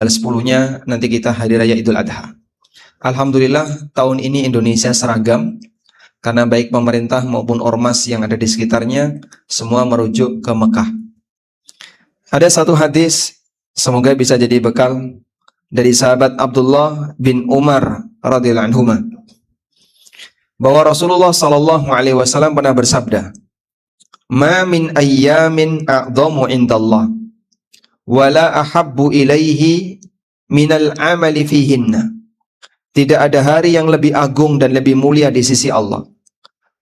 10-nya nanti kita hari raya Idul Adha. Alhamdulillah tahun ini Indonesia seragam karena baik pemerintah maupun ormas yang ada di sekitarnya semua merujuk ke Mekah. Ada satu hadis, semoga bisa jadi bekal, dari sahabat Abdullah bin Umar radhiyallahu anhu, bahwa Rasulullah sallallahu alaihi wasallam pernah bersabda, "Ma min ayyamin a'dhamu indallah wala ahabbu ilaihi minal amali fihinna." Tidak ada hari yang lebih agung dan lebih mulia di sisi Allah,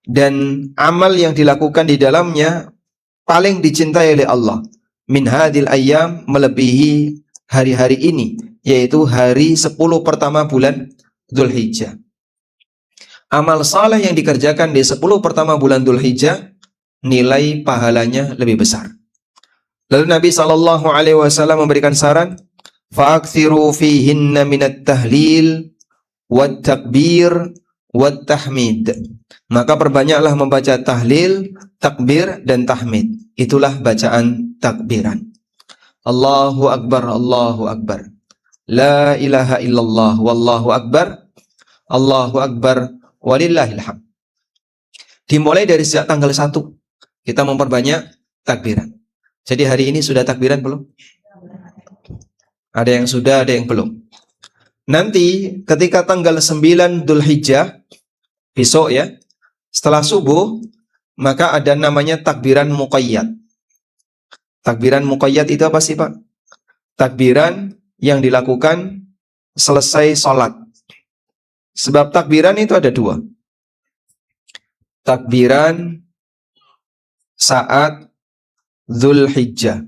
dan amal yang dilakukan di dalamnya paling dicintai oleh Allah, min hadil ayyam, melebihi hari-hari ini, yaitu hari 10 pertama bulan Dzulhijjah. Amal saleh yang dikerjakan di 10 pertama bulan Dzulhijjah nilai pahalanya lebih besar. Lalu Nabi SAW memberikan saran, fa'akthiru fihinna minat tahlil wat takbir wat tahmid. Maka perbanyaklah membaca tahlil, takbir dan tahmid. Itulah bacaan takbiran. Allahu akbar, Allahu akbar. La ilaha illallah, wallahu akbar. Allahu akbar, walillahil hamd. Dimulai dari sejak tanggal 1 kita memperbanyak takbiran. Jadi hari ini sudah takbiran belum? Ada yang sudah, ada yang belum. Nanti ketika tanggal 9 Dzulhijjah, besok ya, setelah subuh, maka ada namanya takbiran muqayyad. Takbiran muqayyad itu apa sih Pak? Takbiran yang dilakukan selesai sholat. Sebab takbiran itu ada 2. Takbiran saat Dzulhijjah.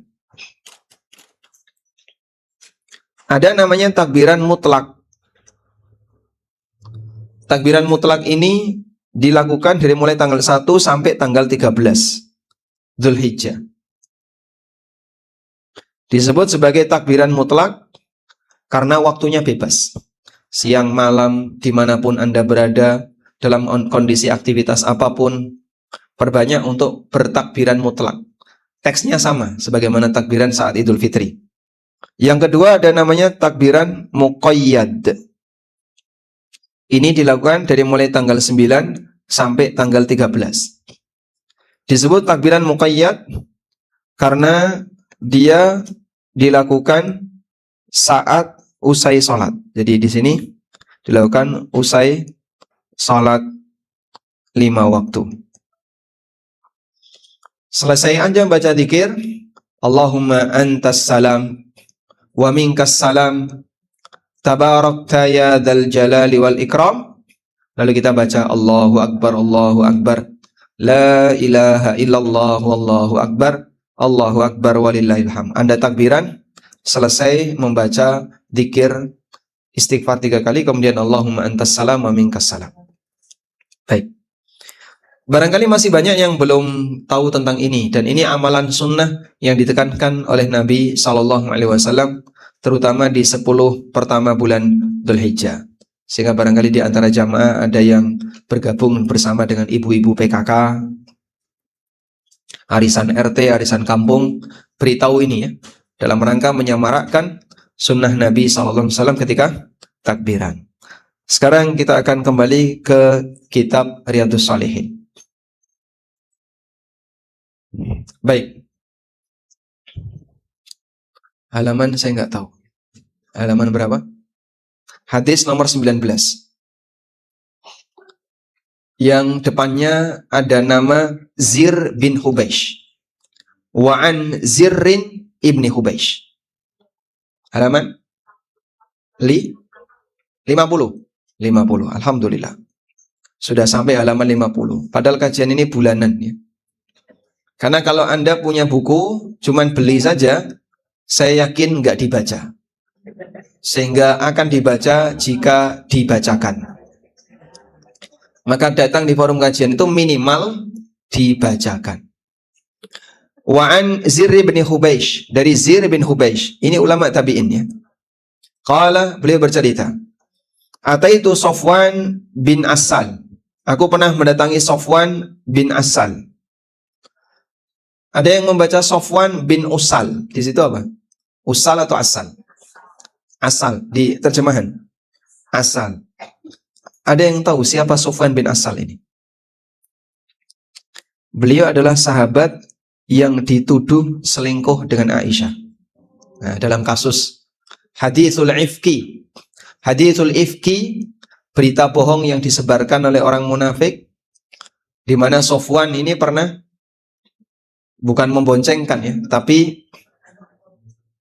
Ada namanya takbiran mutlak. Takbiran mutlak ini dilakukan dari mulai tanggal 1 sampai tanggal 13 Dzulhijjah. Disebut sebagai takbiran mutlak karena waktunya bebas. Siang malam dimanapun Anda berada, dalam kondisi aktivitas apapun, perbanyak untuk bertakbiran mutlak. Teksnya sama sebagaimana takbiran saat Idul Fitri. Yang kedua ada namanya takbiran muqayyad. Ini dilakukan dari mulai tanggal 9 sampai tanggal 13. Disebut takbiran muqayyad karena dia dilakukan saat usai sholat. Jadi di sini dilakukan usai sholat 5 waktu. Selesai Anda baca zikir, Allahumma antas salam wa minkas salam tabarakta ya dzal jalali wal ikram. Lalu kita baca Allahu akbar, Allahu akbar, la ilaha illallah, wallahu akbar, Allahu akbar, walillahil hamd. Anda takbiran, selesai membaca zikir istighfar 3 kali, kemudian Allahumma antas salam wa minkas salam. Baik. Barangkali masih banyak yang belum tahu tentang ini, dan ini amalan sunnah yang ditekankan oleh Nabi SAW, terutama di 10 pertama bulan Dzulhijjah. Sehingga barangkali di antara jamaah ada yang bergabung bersama dengan ibu-ibu PKK, arisan RT, arisan kampung, beritahu ini ya, dalam rangka menyemarakkan sunnah Nabi SAW ketika takbiran. Sekarang kita akan kembali ke kitab Riyadhus Shalihin. Baik. Halaman saya nggak tahu. Halaman berapa? Hadis nomor 19. Yang depannya ada nama Zir bin Hubeish. Wa an Zirrin ibni Hubeish. Halaman 50. Alhamdulillah. Sudah sampai halaman 50. Padahal kajian ini bulanan ya. Karena kalau Anda punya buku, cuman beli saja, saya yakin nggak dibaca. Sehingga akan dibaca jika dibacakan. Maka datang di forum kajian itu minimal dibacakan. Wa'an Zir bin Hubeish, dari Zir bin Hubeish. Ini ulama tabi'in ya. Qala, beliau bercerita, Ataitu Sofwan bin Asal. Aku pernah mendatangi Sofwan bin Asal. Ada yang membaca Sofwan bin Usal. Di situ apa? Usal atau Asal? Asal di terjemahan. Asal. Ada yang tahu siapa Sofwan bin Asal ini? Beliau adalah sahabat yang dituduh selingkuh dengan Aisyah. Nah, dalam kasus haditsul ifki. Haditsul ifki, berita bohong yang disebarkan oleh orang munafik, di mana Sofwan ini pernah bukan memboncengkan ya, tapi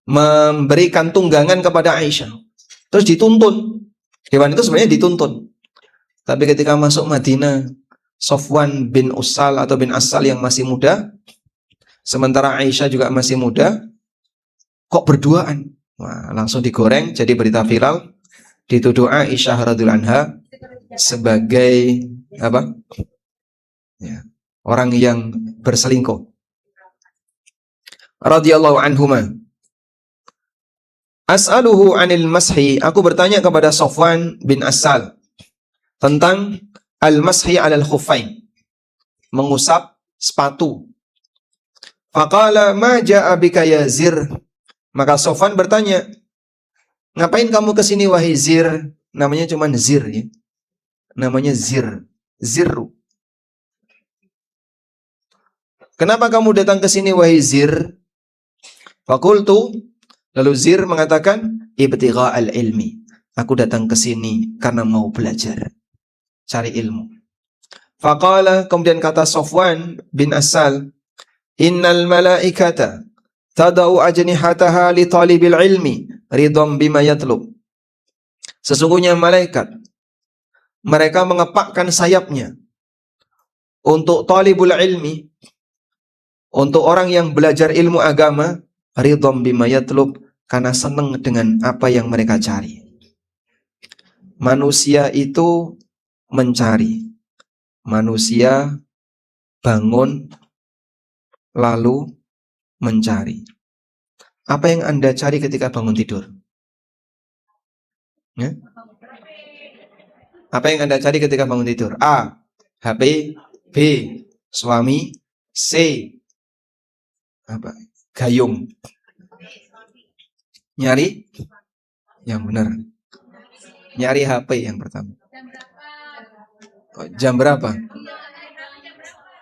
memberikan tunggangan kepada Aisyah. Terus dituntun. Hewan itu sebenarnya dituntun. Tapi ketika masuk Madinah, Sofwan bin Usal atau bin Asal yang masih muda, sementara Aisyah juga masih muda, kok berduaan? Wah, langsung digoreng jadi berita viral, dituduh Aisyah radhiyallahu anha sebagai apa? Ya, orang yang berselingkuh. Radhiyallahu anhuma. As'aluhu 'anil mashi, aku bertanya kepada Sofwan bin Asal tentang al-mashi 'alal khuffain, mengusap sepatu. Faqala ma ja'a bika ya Zir. Maka Sofwan bertanya, ngapain kamu kesini wahai Zir? Namanya cuma Zir ya. Namanya Zir. Zirru. Kenapa kamu datang ke sini wahai Zir? Fakultu, lalu Zir mengatakan, ibtigha'al ilmi. Aku datang ke sini karena mau belajar, cari ilmu. Faqala, kemudian kata Sofwan bin Asal, innal malaikata tadau ajnihataha li talibil ilmi ridham bima yatlub. Sesungguhnya malaikat, mereka mengepakkan sayapnya untuk talibul ilmi, untuk orang yang belajar ilmu agama, ridham bima yatlub, karena senang dengan apa yang mereka cari. Manusia itu mencari. Manusia bangun lalu mencari. Apa yang Anda cari ketika bangun tidur? Ya? Apa yang Anda cari ketika bangun tidur? A. HP. B. Suami. C. Apa? Gayung. Nyari yang benar. Nyari HP yang pertama. Jam berapa?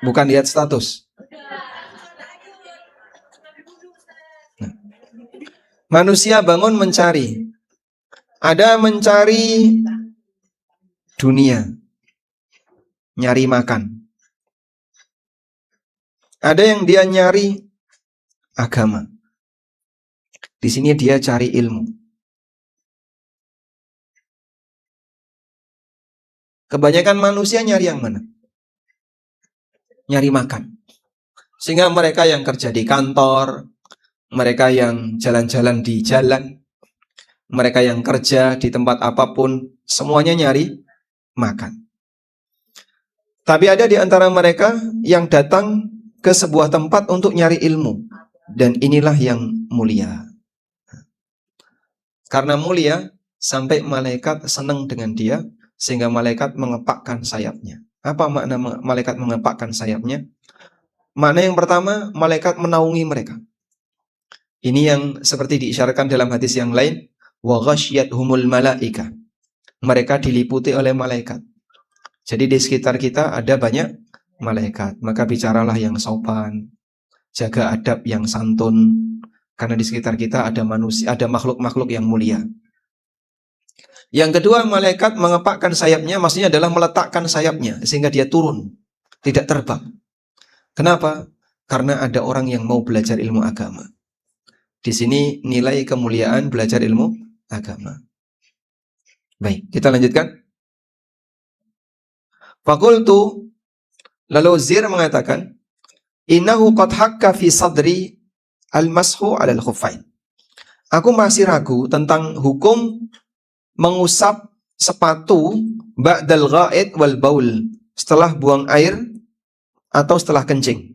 Bukan lihat status. Nah. Manusia bangun mencari. Ada mencari dunia, nyari makan. Ada yang dia nyari agama. Di sini dia cari ilmu. Kebanyakan manusia nyari yang mana? Nyari makan. Sehingga mereka yang kerja di kantor, mereka yang jalan-jalan di jalan, mereka yang kerja di tempat apapun, semuanya nyari makan. Tapi ada di antara mereka yang datang ke sebuah tempat untuk nyari ilmu. Dan inilah yang mulia. Karena mulia, sampai malaikat senang dengan dia, sehingga malaikat mengepakkan sayapnya. Apa makna malaikat mengepakkan sayapnya? Makna yang pertama, malaikat menaungi mereka. Ini yang seperti diisyaratkan dalam hadis yang lain, wa ghasyiyatuhumul malaika. Mereka diliputi oleh malaikat. Jadi di sekitar kita ada banyak malaikat. Maka bicaralah yang sopan, jaga adab yang santun, karena di sekitar kita ada manusia, ada makhluk-makhluk yang mulia. Yang kedua, malaikat mengepakkan sayapnya, maksudnya adalah meletakkan sayapnya sehingga dia turun, tidak terbang. Kenapa? Karena ada orang yang mau belajar ilmu agama. Di sini nilai kemuliaan belajar ilmu agama. Baik, kita lanjutkan. Fakultu, lalu Zir mengatakan, innahu qad hakka fi sadri al-mashu 'alal khuffain. Aku masih ragu tentang hukum mengusap sepatu ba'dal gha'id wal baul, setelah buang air atau setelah kencing.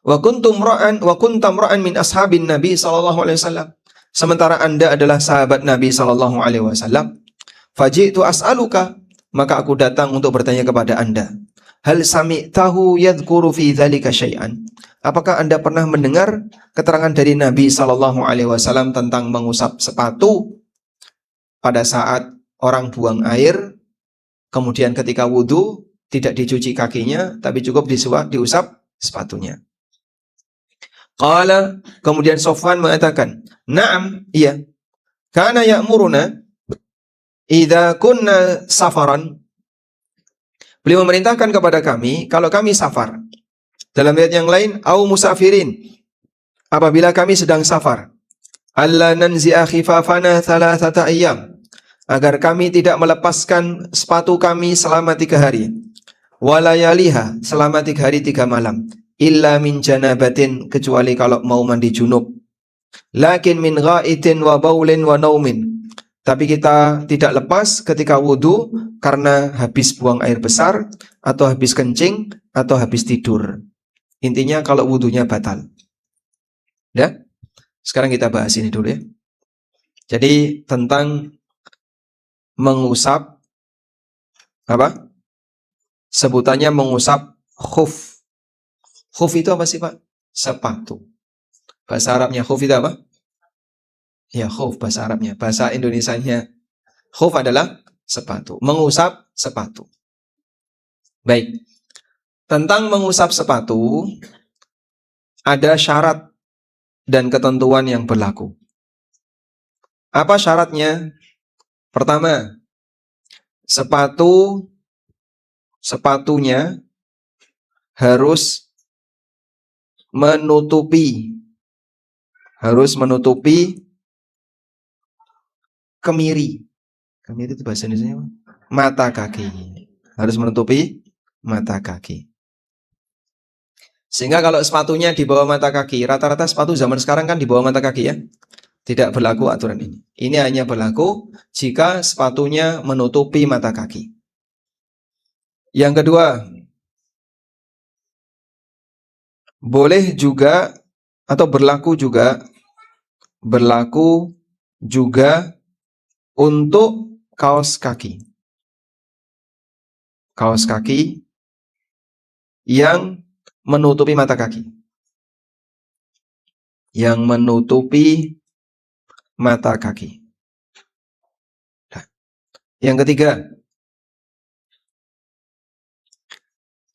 Wa kuntum ra'an min ashabin Nabi sallallahu alaihi wasallam. Sementara Anda adalah sahabat Nabi sallallahu alaihi wasallam. Faji'tu as'aluka, maka aku datang untuk bertanya kepada Anda. Hal sami'tahu yadhkuru fi dzalika syai'an? Apakah Anda pernah mendengar keterangan dari Nabi sallallahu alaihi wasallam tentang mengusap sepatu pada saat orang buang air, kemudian ketika wudu tidak dicuci kakinya, tapi cukup diusap sepatunya? Qala, kemudian Sofwan mengatakan, "Na'am, iya. Kana ya'muruna idza kunna safaran." Beliau memerintahkan kepada kami kalau kami safar. Dalam ayat yang lain, au musafirin, apabila kami sedang safar, alla nanzi'a khifafana thalathata ayyam, agar kami tidak melepaskan sepatu kami selama 3 hari, walayaliha, selama 3 hari 3 malam, illa min janabatin, kecuali kalau mau mandi junub, lakin min ghaitin wa baulin wa naumin, tapi kita tidak lepas ketika wudu karena habis buang air besar, atau habis kencing, atau habis tidur. Intinya kalau wudunya batal. Ya? Sekarang kita bahas ini dulu ya. Jadi tentang mengusap apa? Sebutannya mengusap khuf. Khuf itu apa sih, Pak? Sepatu. Bahasa Arabnya khuf itu apa? Ya, khuf bahasa Arabnya. Bahasa Indonesianya khuf adalah sepatu. Mengusap sepatu. Baik. Tentang mengusap sepatu, ada syarat dan ketentuan yang berlaku. Apa syaratnya? Pertama, sepatunya harus menutupi kemiri. Kemiri itu bahasa Indonesia apa? Mata kaki. Harus menutupi mata kaki. Sehingga kalau sepatunya di bawah mata kaki, rata-rata sepatu zaman sekarang kan di bawah mata kaki ya. Tidak berlaku aturan ini. Ini hanya berlaku jika sepatunya menutupi mata kaki. Yang kedua, boleh juga atau berlaku juga untuk kaos kaki. Kaos kaki yang menutupi mata kaki. Yang menutupi mata kaki. Nah, yang ketiga,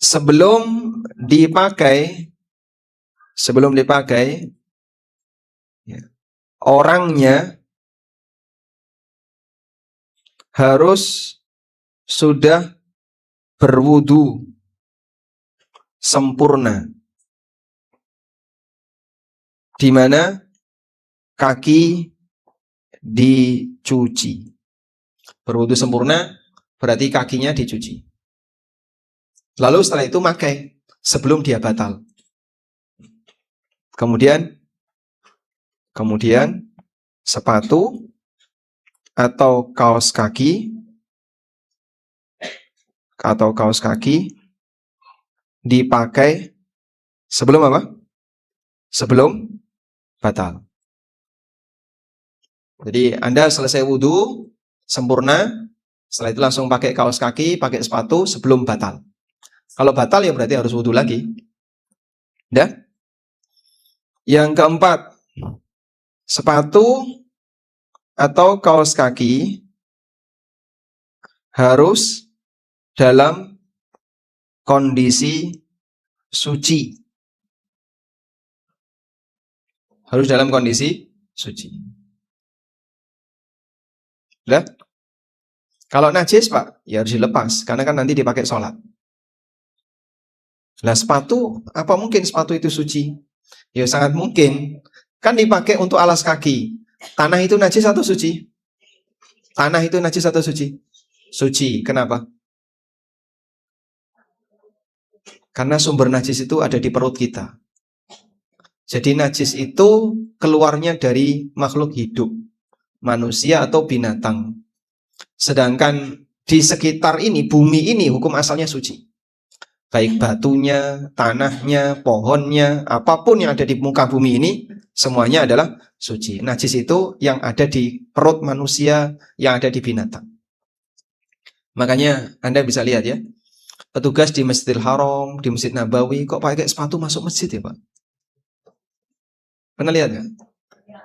sebelum dipakai ya, orangnya harus sudah berwudu sempurna, di mana kaki dicuci. Berwudu sempurna berarti kakinya dicuci. Lalu setelah itu pakai sebelum dia batal. Kemudian sepatu atau kaos kaki dipakai sebelum apa? Sebelum batal. Jadi Anda selesai wudu sempurna, setelah itu langsung pakai kaos kaki, pakai sepatu sebelum batal. Kalau batal ya berarti harus wudu lagi. Dan yang keempat, sepatu atau kaos kaki harus dalam kondisi suci. Harus dalam kondisi suci. Udah? Kalau najis, Pak, ya harus dilepas. Karena kan nanti dipakai sholat. Nah, sepatu, apa mungkin sepatu itu suci? Ya sangat mungkin. Kan dipakai untuk alas kaki. Tanah itu najis atau suci? Tanah itu najis atau suci? Suci. Kenapa? Karena sumber najis itu ada di perut kita. Jadi najis itu keluarnya dari makhluk hidup, manusia atau binatang. Sedangkan di sekitar ini, bumi ini, hukum asalnya suci. Baik batunya, tanahnya, pohonnya, apapun yang ada di muka bumi ini, semuanya adalah suci. Najis itu yang ada di perut manusia, yang ada di binatang. Makanya Anda bisa lihat ya, Petugas di Masjidil Haram, di Masjid Nabawi, kok pakai sepatu masuk masjid ya Pak? Pernah lihat nggak?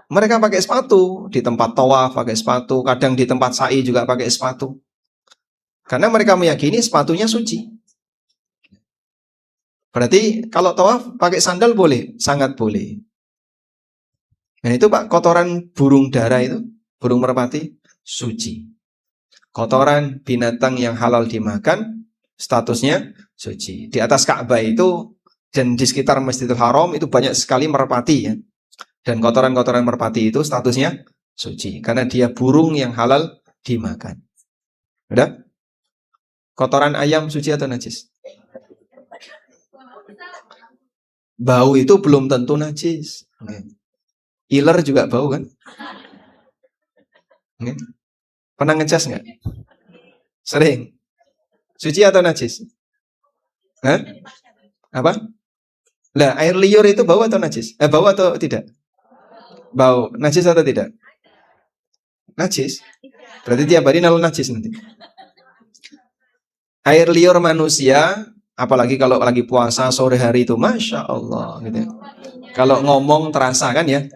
Mereka pakai sepatu di tempat tawaf, pakai sepatu, kadang di tempat sa'i juga pakai sepatu. Karena mereka meyakini sepatunya suci. Berarti kalau tawaf pakai sandal boleh, sangat boleh. Nah itu Pak, kotoran burung dara itu, burung merpati, suci. Kotoran binatang yang halal dimakan, statusnya suci. Di atas Ka'bah itu dan di sekitar Masjidil Haram itu banyak sekali merpati ya. Dan kotoran-kotoran merpati itu statusnya suci karena dia burung yang halal dimakan. Udah? Kotoran ayam suci atau najis? Bau itu belum tentu najis. Iler juga bau kan? Pernah ngecas nggak? Sering. Suci atau najis? Hah? Apa? Lah, air liur itu bau atau najis? Bau atau tidak? Bau. Najis atau tidak? Najis. Berarti tiap hari nalo najis nanti. Air liur manusia, apalagi kalau lagi puasa sore hari itu, Masya Allah. Gitu. Kalau ngomong terasa kan ya.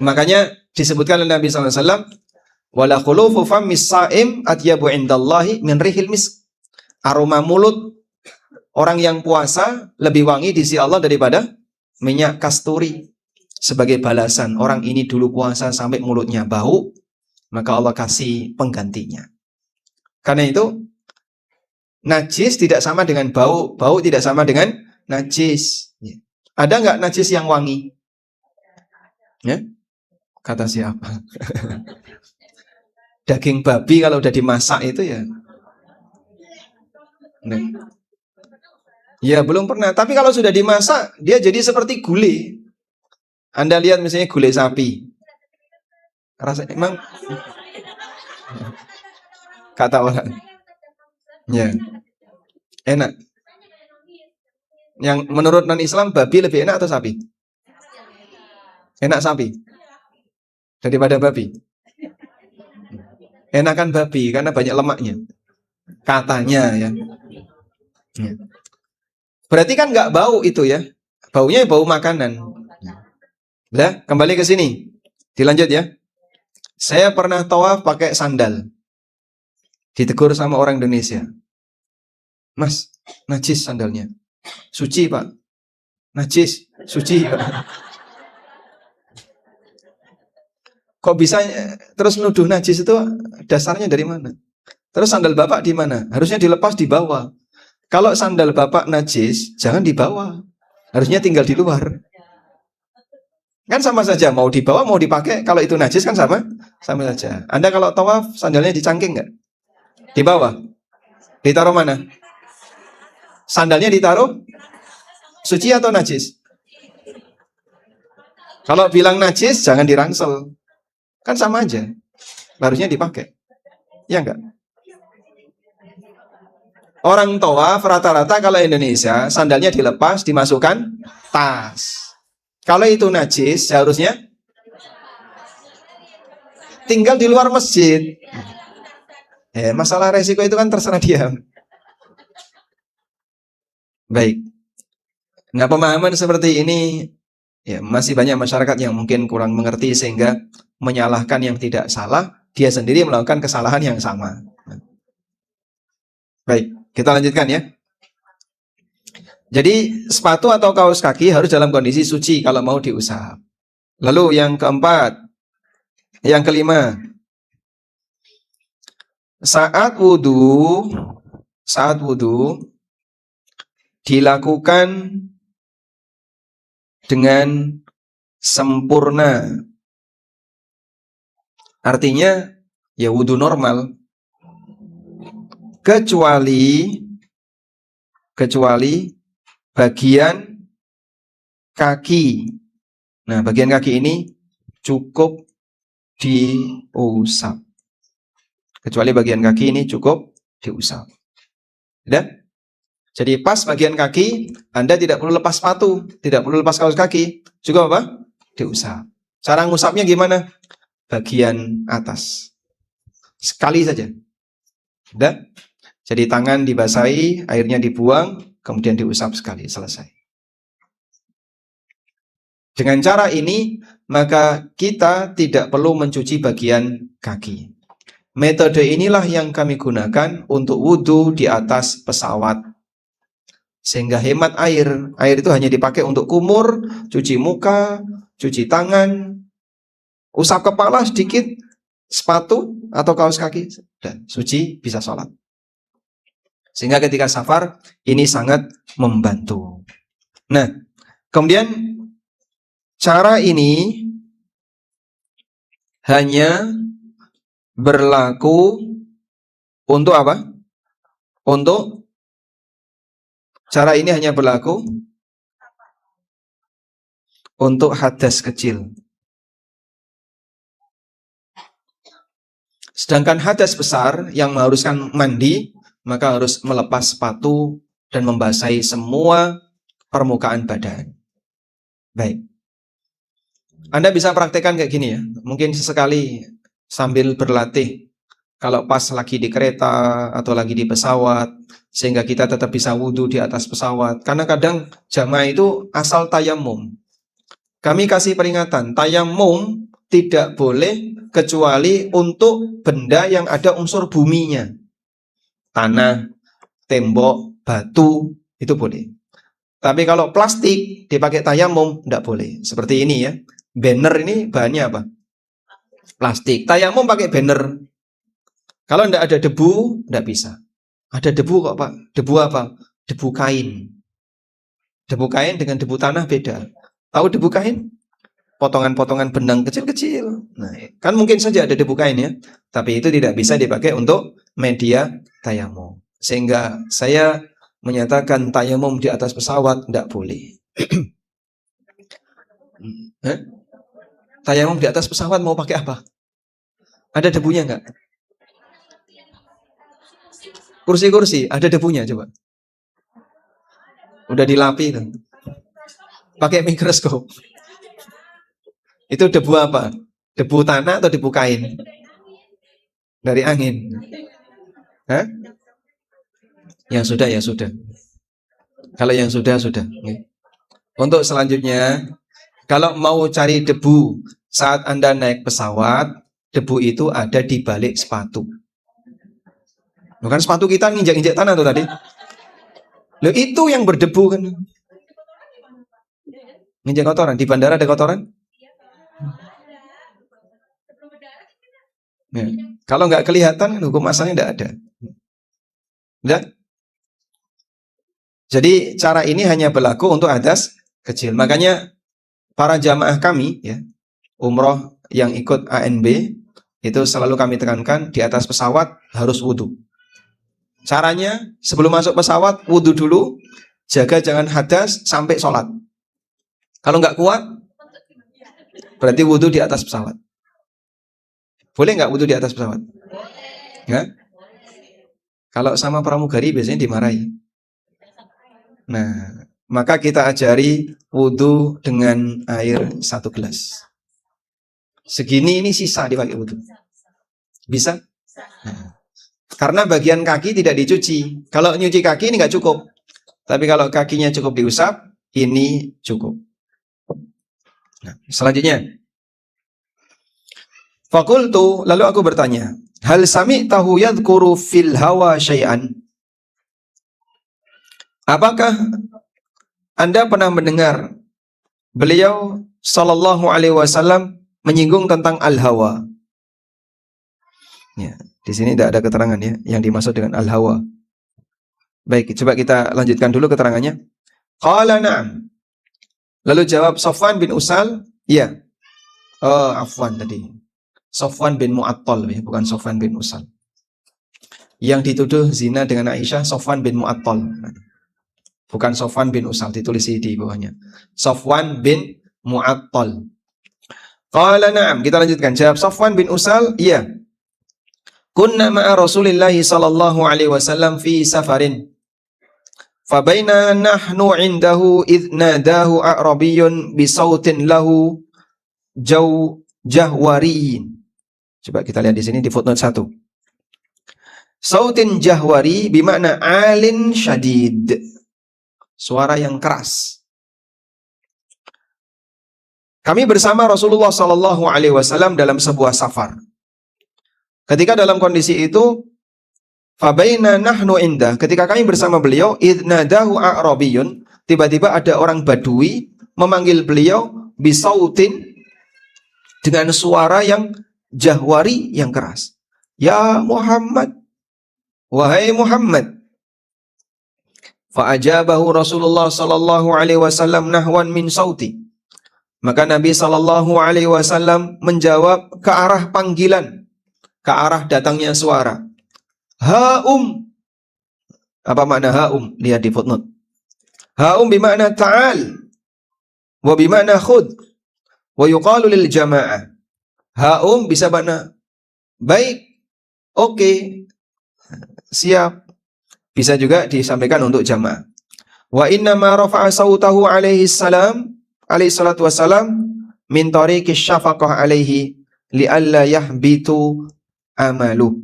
Makanya disebutkan oleh Nabi SAW, wala khulufu fammis sa'im atyabu indallahi min rihil misk. Aroma mulut orang yang puasa lebih wangi di sisi Allah daripada minyak kasturi. Sebagai balasan, orang ini dulu puasa sampai mulutnya bau, maka Allah kasih penggantinya. Karena itu najis tidak sama dengan bau, bau tidak sama dengan najis. Ada nggak najis yang wangi? Ya? Kata siapa? Daging babi kalau udah dimasak itu ya. Nah. Ya belum pernah. Tapi kalau sudah dimasak, dia jadi seperti gulai. Anda lihat misalnya gulai sapi. Rasanya emang kata orang. Ya. Enak. Yang menurut non-Islam babi lebih enak atau sapi? Enak sapi daripada babi. Enakan babi karena banyak lemaknya. Katanya ya. Berarti kan nggak bau itu ya. Baunya bau makanan. Nah, kembali ke sini. Dilanjut ya. Saya pernah tawaf pakai sandal. Ditegur sama orang Indonesia. Mas, najis sandalnya. Suci Pak. Najis, suci Pak. Kok bisa terus nuduh najis itu dasarnya dari mana? Terus sandal Bapak di mana? Harusnya dilepas di bawah. Kalau sandal Bapak najis, jangan dibawa. Harusnya tinggal di luar. Kan sama saja, mau dibawa mau dipakai, kalau itu najis kan sama saja. Anda kalau tawaf sandalnya dicangking nggak? Di bawah. Ditaruh mana? Sandalnya ditaruh suci atau najis? Kalau bilang najis jangan dirangsel. Kan sama aja. Harusnya dipakai. Ya enggak? Orang tawaf rata-rata kalau Indonesia sandalnya dilepas, dimasukkan tas. Kalau itu najis, seharusnya tinggal di luar masjid. Masalah resiko itu kan terserah dia. Baik. Nah, pemahaman seperti ini ya masih banyak masyarakat yang mungkin kurang mengerti sehingga menyalahkan yang tidak salah, dia sendiri melakukan kesalahan yang sama. Baik, kita lanjutkan ya. Jadi sepatu atau kaos kaki harus dalam kondisi suci kalau mau diusap. Lalu yang keempat, yang kelima, saat wudhu dilakukan dengan sempurna. Artinya ya wudhu normal, kecuali bagian kaki. Nah, bagian kaki ini cukup diusap. Kecuali bagian kaki ini cukup diusap. Ya? Jadi pas bagian kaki, Anda tidak perlu lepas sepatu, tidak perlu lepas kaos kaki. Cukup apa? Diusap. Cara ngusapnya gimana? Bagian atas. Sekali saja. Ya? Jadi tangan dibasahi, airnya dibuang, kemudian diusap sekali, selesai. Dengan cara ini, maka kita tidak perlu mencuci bagian kaki. Metode inilah yang kami gunakan untuk wudhu di atas pesawat. Sehingga hemat air. Air itu hanya dipakai untuk kumur, cuci muka, cuci tangan, usap kepala sedikit, sepatu atau kaos kaki, dan suci, bisa sholat. Sehingga ketika safar, ini sangat membantu. Nah, kemudian cara ini hanya berlaku untuk apa? Cara ini hanya berlaku untuk hadas kecil. Sedangkan hadas besar yang mengharuskan mandi, maka harus melepas sepatu dan membasahi semua permukaan badan. Baik. Anda bisa praktekkan kayak gini ya. Mungkin sesekali sambil berlatih. Kalau pas lagi di kereta atau lagi di pesawat, sehingga kita tetap bisa wudhu di atas pesawat. Karena kadang jamaah itu asal tayamum. Kami kasih peringatan, tayamum tidak boleh kecuali untuk benda yang ada unsur buminya. Tanah, tembok, batu, itu boleh. Tapi kalau plastik dipakai tayamum, tidak boleh. Seperti ini ya. Banner ini bahannya apa? Plastik. Tayamum pakai banner. Kalau tidak ada debu, tidak bisa. Ada debu kok Pak. Debu apa? Debu kain. Debu kain dengan debu tanah beda. Tahu debu kain? Potongan-potongan benang kecil-kecil. Nah, kan mungkin saja ada debu kain ya. Tapi itu tidak bisa dipakai untuk media tayamum. Sehingga saya menyatakan tayamum di atas pesawat tidak boleh. Tayamum di atas pesawat mau pakai apa? Ada debunya enggak? Kursi-kursi, ada debunya coba. Udah dilapi kan? Pakai mikroskop. Itu debu apa? Debu tanah atau debu kain? Dari angin. Hah? Yang sudah, ya sudah. Kalau yang sudah, sudah. Untuk selanjutnya, kalau mau cari debu saat Anda naik pesawat, debu itu ada di balik sepatu. Bukan sepatu kita nginjak-injak tanah tuh tadi. Loh, itu yang berdebu kan. Nginjak kotoran. Di bandara ada kotoran? Ya. Kalau nggak kelihatan, hukum asalnya nggak ada. Udah? Jadi cara ini hanya berlaku untuk hadas kecil. Makanya para jamaah kami, ya, umroh yang ikut ANB, itu selalu kami tekankan di atas pesawat harus wudhu. Caranya, sebelum masuk pesawat, wudhu dulu, jaga jangan hadas sampai sholat. Kalau nggak kuat, berarti wudhu di atas pesawat. Boleh nggak wudhu di atas pesawat? Ya? Kalau sama pramugari biasanya dimarahi. Nah, maka kita ajari wudhu dengan air 1 gelas. Segini ini sisa dipakai wudhu. Bisa? Nah. Karena bagian kaki tidak dicuci. Kalau nyuci kaki ini nggak cukup. Tapi kalau kakinya cukup diusap, ini cukup. Nah, selanjutnya. Fakultu, lalu aku bertanya, hal sami'tahu yadhkuru fil hawa syai'an? Apakah Anda pernah mendengar beliau sallallahu alaihi wasallam menyinggung tentang al-hawa? Ya, di sini tidak ada keterangan ya yang dimaksud dengan al-hawa. Baik, coba kita lanjutkan dulu keterangannya. Qala na'am. Lalu jawab Safwan bin Usal, iya. Oh, afwan tadi. Safwan bin Mu'attal ya, bukan Safwan bin Usal. Yang dituduh zina dengan Aisyah Safwan bin Mu'attal. Bukan Safwan bin Usal, ditulis di bawahnya. Safwan bin Mu'attal. Qala na'am, kita lanjutkan. Jawab Safwan bin Usal, iya. Kunna ma'a Rasulillahi sallallahu alaihi wasallam fi safarin. Fabaina nahnu indahu idh nadahu a'rabiyyun bisautin lahu jahwariyin. Coba kita lihat di sini di footnote 1. Sautin jahwari bimakna alin syadid. Suara yang keras. Kami bersama Rasulullah sallallahu alaihi wasallam dalam sebuah safar. Ketika dalam kondisi itu, fabaina nahnu indah, ketika kami bersama beliau, idnadahu a'rabiyun, tiba-tiba ada orang Badui memanggil beliau bisautin, dengan suara yang jahwari, yang keras. Ya Muhammad, wahai Muhammad. Fa'ajabahu Rasulullah sallallahu alaihi wasallam nahwan min sauti. Maka Nabi sallallahu alaihi wasallam menjawab ke arah panggilan, ke arah datangnya suara. Ha'um. Apa makna ha'um? Lihat di footnote. Ha'um bimakna ta'al, wa bimakna khud, wa yuqalu lil jama'ah. Ha'um bisa makna baik, oke, siap. Bisa juga disampaikan untuk jamaah. Wa inna ma rafa'a sautahu alaihi salam, alaihi salatu wassalam, min tariqi syafaqah alaihi li'alla yahbitu amalu.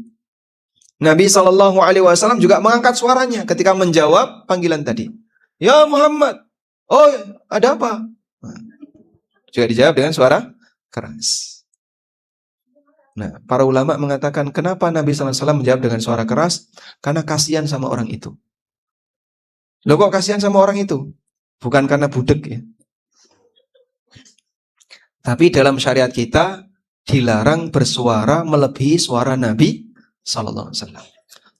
Nabi sallallahu alaihi wasallam juga mengangkat suaranya ketika menjawab panggilan tadi. Ya Muhammad, oh ada apa? Juga dijawab dengan suara keras. Nah, para ulama mengatakan kenapa Nabi sallallahu alaihi wasallam menjawab dengan suara keras? Karena kasihan sama orang itu. Loh kok kasihan sama orang itu? Bukan karena budek ya. Tapi dalam syariat kita dilarang bersuara melebihi suara Nabi sallallahu alaihi wasallam.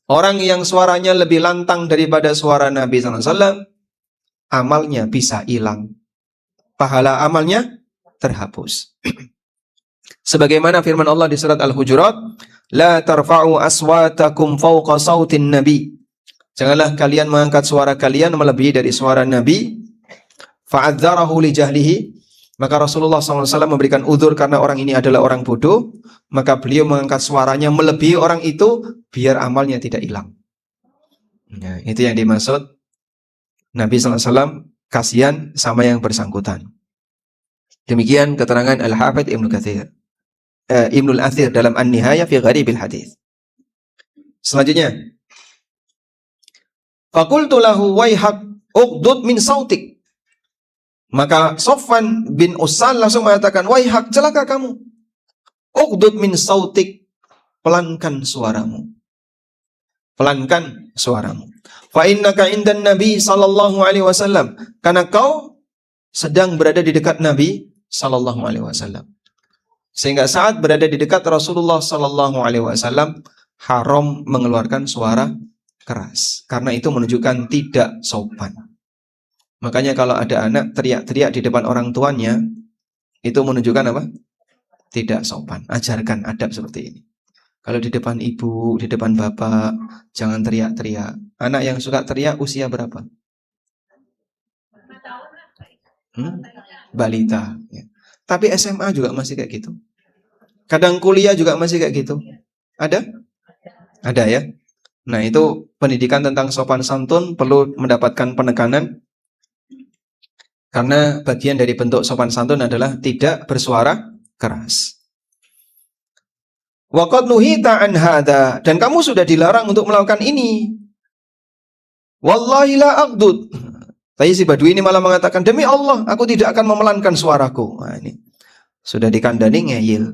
Orang yang suaranya lebih lantang daripada suara Nabi sallallahu alaihi wasallam, amalnya bisa hilang. Pahala amalnya terhapus. Sebagaimana firman Allah di surat Al-Hujurat, la tarfa'u aswatakum fawqa sautin nabi. Janganlah kalian mengangkat suara kalian melebihi dari suara Nabi. Fa'adzarahu li jahlihi. Maka Rasulullah SAW memberikan udzur karena orang ini adalah orang bodoh. Maka beliau mengangkat suaranya melebihi orang itu biar amalnya tidak hilang. Nah, itu yang dimaksud Nabi SAW kasihan sama yang bersangkutan. Demikian keterangan Al-Hafidz Ibnul Athir dalam An-Nihayah fi Gharibil Hadits. Selanjutnya, faqultu lahu waihak uqdud min sautik. Maka Sofwan bin Usal langsung mengatakan, waihak, celaka kamu. Uqdud min sautik, pelankan suaramu. Pelankan suaramu. Fa innaka indan Nabi sallallahu alaihi wasallam, karena kau sedang berada di dekat Nabi sallallahu alaihi wasallam. Sehingga saat berada di dekat Rasulullah sallallahu alaihi wasallam haram mengeluarkan suara keras, karena itu menunjukkan tidak sopan. Makanya kalau ada anak teriak-teriak di depan orang tuanya, itu menunjukkan apa? Tidak sopan. Ajarkan adab seperti ini. Kalau di depan ibu, di depan bapak, jangan teriak-teriak. Anak yang suka teriak usia berapa? Balita. Ya. Tapi SMA juga masih kayak gitu. Kadang kuliah juga masih kayak gitu. Ada? Ada ya. Nah, itu pendidikan tentang sopan santun perlu mendapatkan penekanan. Karena bagian dari bentuk sopan santun adalah tidak bersuara keras. Waqad nuhita an hadza, dan kamu sudah dilarang untuk melakukan ini. Wallahi la aqdud. Tapi si Badui ini malah mengatakan, demi Allah, aku tidak akan memelankan suaraku. Nah, ini sudah dikandani ngeyel.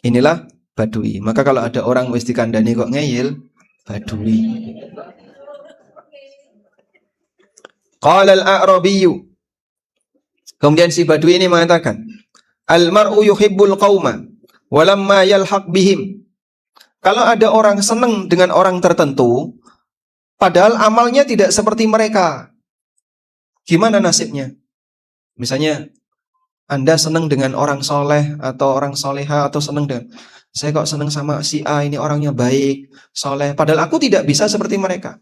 Inilah Badui. Maka kalau ada orang wis dikandani kok ngeyel, Badui. Qala al-a'rabiyyu. Kemudian si Badui ini mengatakan, al-mar'u yuhibbul qauma walamma yalhaq bihim. Kalau ada orang senang dengan orang tertentu, padahal amalnya tidak seperti mereka, gimana nasibnya? Misalnya, Anda senang dengan orang soleh atau orang soleha, atau senang dengan, saya kok senang sama si A, ini orangnya baik, soleh, padahal aku tidak bisa seperti mereka.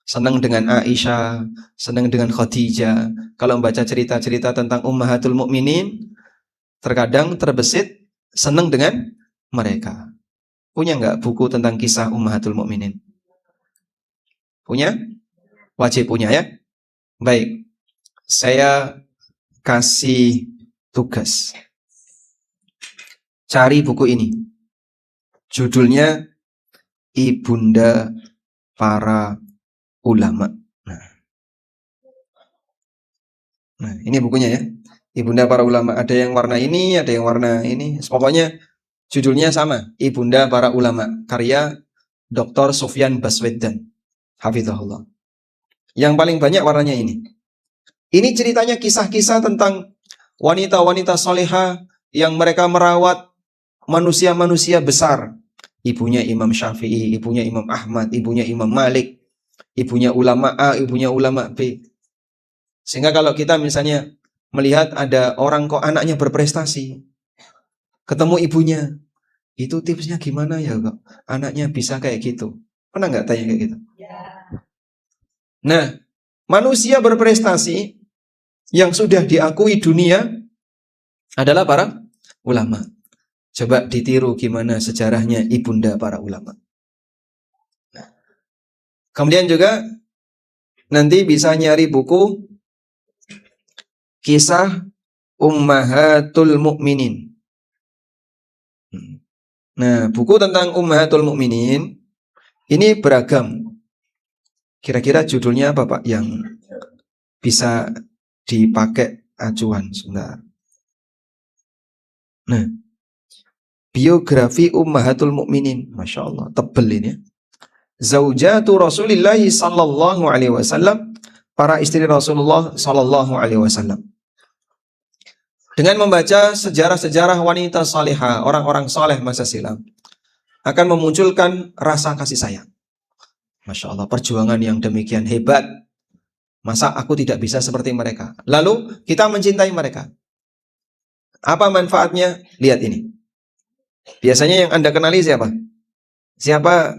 Senang dengan Aisyah, senang dengan Khadijah. Kalau membaca cerita-cerita tentang Ummahatul Mukminin, terkadang terbesit senang dengan mereka. Punya nggak buku tentang kisah Ummahatul Mukminin? Punya? Wajib punya ya? Baik, saya kasih tugas. Cari buku ini. Judulnya ibunda para ulama. Nah, ini bukunya ya. Ibunda para ulama. Ada yang warna ini, ada yang warna ini. Pokoknya judulnya sama. Ibunda para ulama. Karya Dr. Sufyan Baswedan. Hafizahullah. Yang paling banyak warnanya ini. Ini ceritanya kisah-kisah tentang wanita-wanita soleha yang mereka merawat manusia-manusia besar. Ibunya Imam Syafi'i, ibunya Imam Ahmad, ibunya Imam Malik, ibunya ulama A, ibunya ulama B. Sehingga kalau kita misalnya melihat ada orang kok anaknya berprestasi, ketemu ibunya, itu tipsnya gimana ya kok anaknya bisa kayak gitu? Pernah nggak tanya kayak gitu? Nah, manusia berprestasi yang sudah diakui dunia adalah para ulama. Coba ditiru gimana sejarahnya ibunda para ulama. Nah, kemudian juga nanti bisa nyari buku Kisah Ummahatul Mukminin. Nah, buku tentang Ummahatul Mukminin ini beragam. Kira-kira judulnya apa Pak yang bisa dipakai acuan sebentar? Nah, biografi Ummahatul Mukminin, Masya Allah, tebel ini. Zaujatu Rasulillah sallallahu alaihi wasallam, para istri Rasulullah sallallahu alaihi wasallam. Dengan membaca sejarah-sejarah wanita salihah, orang-orang saleh masa silam, akan memunculkan rasa kasih sayang. Masya Allah, perjuangan yang demikian hebat. Masa aku tidak bisa seperti mereka? Lalu kita mencintai mereka. Apa manfaatnya? Lihat ini. Biasanya yang Anda kenali siapa? Siapa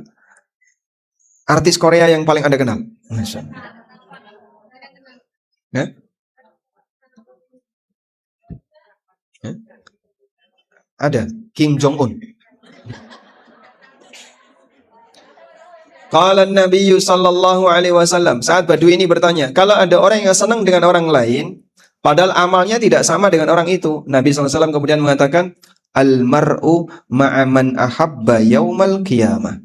artis Korea yang paling Anda kenal? Masya Allah. Ya? Ya? Ada Kim Jong Un. Qala Nabi sallallahu alaihi wasallam, saat Badui ini bertanya, kalau ada orang yang senang dengan orang lain, padahal amalnya tidak sama dengan orang itu, Nabi sallallahu alaihi wasallam kemudian mengatakan, al-mar'u ma'aman ahabba yaumal qiyamah.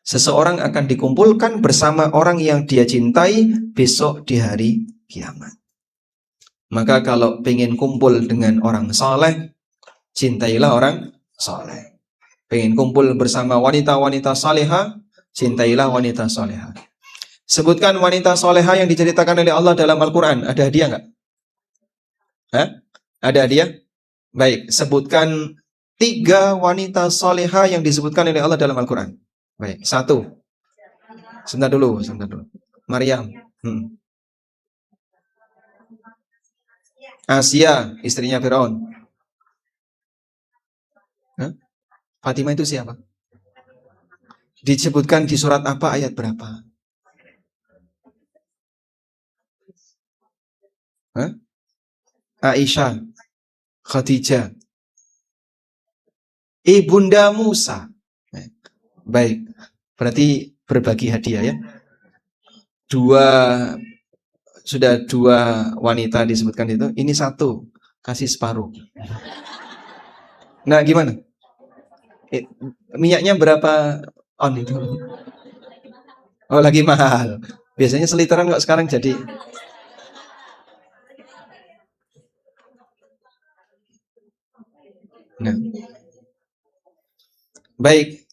Seseorang akan dikumpulkan bersama orang yang dia cintai besok di hari kiamat. Maka kalau pengen kumpul dengan orang saleh, cintailah orang saleh. Pengen kumpul bersama wanita-wanita salihah, cintailah wanita salihah. Sebutkan wanita salihah yang diceritakan oleh Allah dalam Al-Quran. Ada hadiah nggak? Hah? Ada hadiah? Baik, sebutkan 3 wanita salihah yang disebutkan oleh Allah dalam Al-Quran. Baik, 1. Sebentar dulu. Maryam. Asia, istrinya Firaun. Fatimah itu siapa? Disebutkan di surat apa, ayat berapa? Aisyah, Khadijah, ibunda Musa. Baik, berarti berbagi hadiah ya. Sudah 2 wanita disebutkan itu. Ini 1, kasih separuh. Nah, gimana? Minyaknya berapa on itu? Oh, lagi mahal. Biasanya seliteran kok sekarang jadi. Nah. Baik.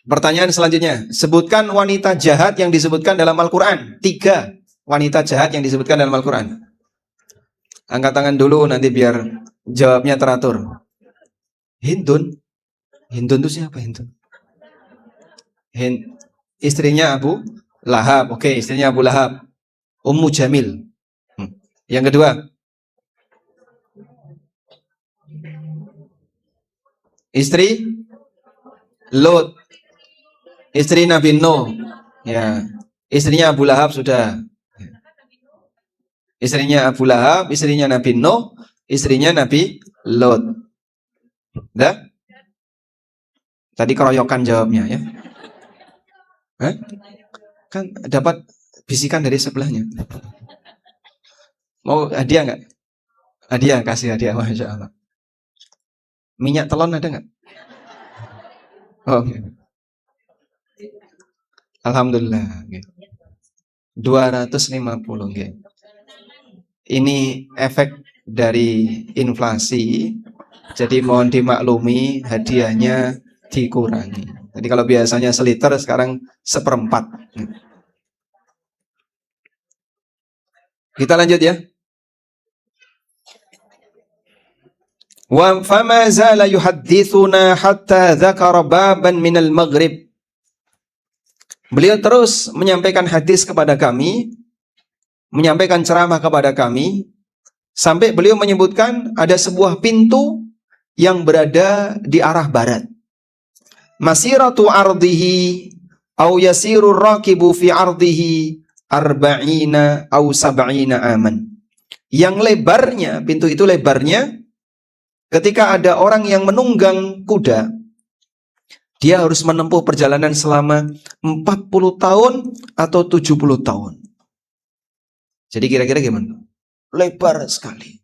Pertanyaan selanjutnya. Sebutkan wanita jahat yang disebutkan dalam Al-Quran. 3 wanita jahat yang disebutkan dalam Al-Quran. Angkat tangan dulu nanti biar jawabnya teratur. Hindun itu siapa Hindun? Istrinya Abu Lahab. Oke, istrinya Abu Lahab. Ummu Jamil. Yang kedua. Istri Lot. Istri Nabi Nuh. Ya. Istrinya Abu Lahab sudah. Istrinya Abu Lahab, istrinya Nabi Nuh, istrinya Nabi Lot. Udah? Tadi keroyokan jawabnya ya. Kan dapat bisikan dari sebelahnya. Mau hadiah nggak? Hadiah, kasih hadiah, Masya Allah. Minyak telon ada nggak? Oh, Alhamdulillah. 250 nggih. Ini efek dari inflasi. Jadi mohon dimaklumi hadiahnya dikurangi. Jadi kalau biasanya seliter sekarang seperempat. Kita lanjut ya. Wa fama zala yuhaddithuna hatta dzakara baban minal maghrib. Beliau terus menyampaikan hadis kepada kami, menyampaikan ceramah kepada kami, sampai beliau menyebutkan ada sebuah pintu yang berada di arah barat. Masiratu ardihi au yasiru rakibu fi ardihi arba'ina au sab'ina aman. Yang lebarnya, pintu itu lebarnya, ketika ada orang yang menunggang kuda, dia harus menempuh perjalanan selama 40 tahun atau 70 tahun. Jadi kira-kira gimana? Lebar sekali.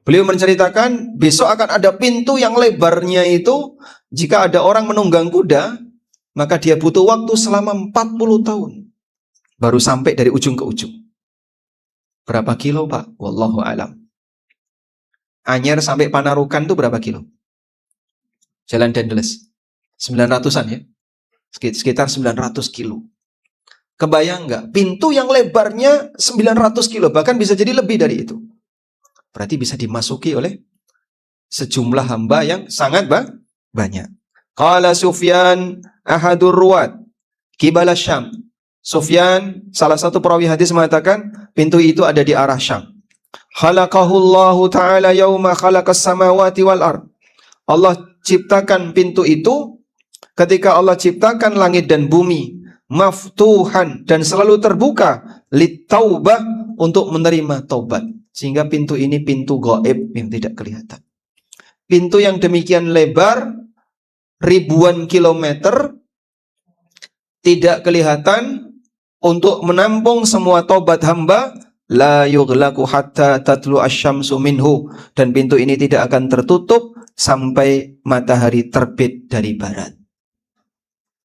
Beliau menceritakan besok akan ada pintu yang lebarnya itu, jika ada orang menunggang kuda, maka dia butuh waktu selama 40 tahun baru sampai dari ujung ke ujung. Berapa kilo, Pak? Wallahu alam. Anyer sampai Panarukan itu berapa kilo? Jalan Dendles 900-an ya. Sekitar 900 kilo. Kebayang nggak? Pintu yang lebarnya 900 kilo, bahkan bisa jadi lebih dari itu. Berarti bisa dimasuki oleh sejumlah hamba yang sangat banyak. Qala Sufyan ahadur ruwat qibala Syam. Sufyan, salah satu perawi hadis, mengatakan pintu itu ada di arah Syam. Khalaqahullahu ta'ala yauma khalaqas samawati wal ard. Allah ciptakan pintu itu ketika Allah ciptakan langit dan bumi, maftuhan, dan selalu terbuka, litaubah, untuk menerima taubat. Sehingga pintu ini pintu gaib yang tidak kelihatan. Pintu yang demikian lebar, ribuan kilometer, tidak kelihatan, untuk menampung semua taubat hamba. La yughlaqu hatta tatlu asyamsu minhu. Dan pintu ini tidak akan tertutup sampai matahari terbit dari barat.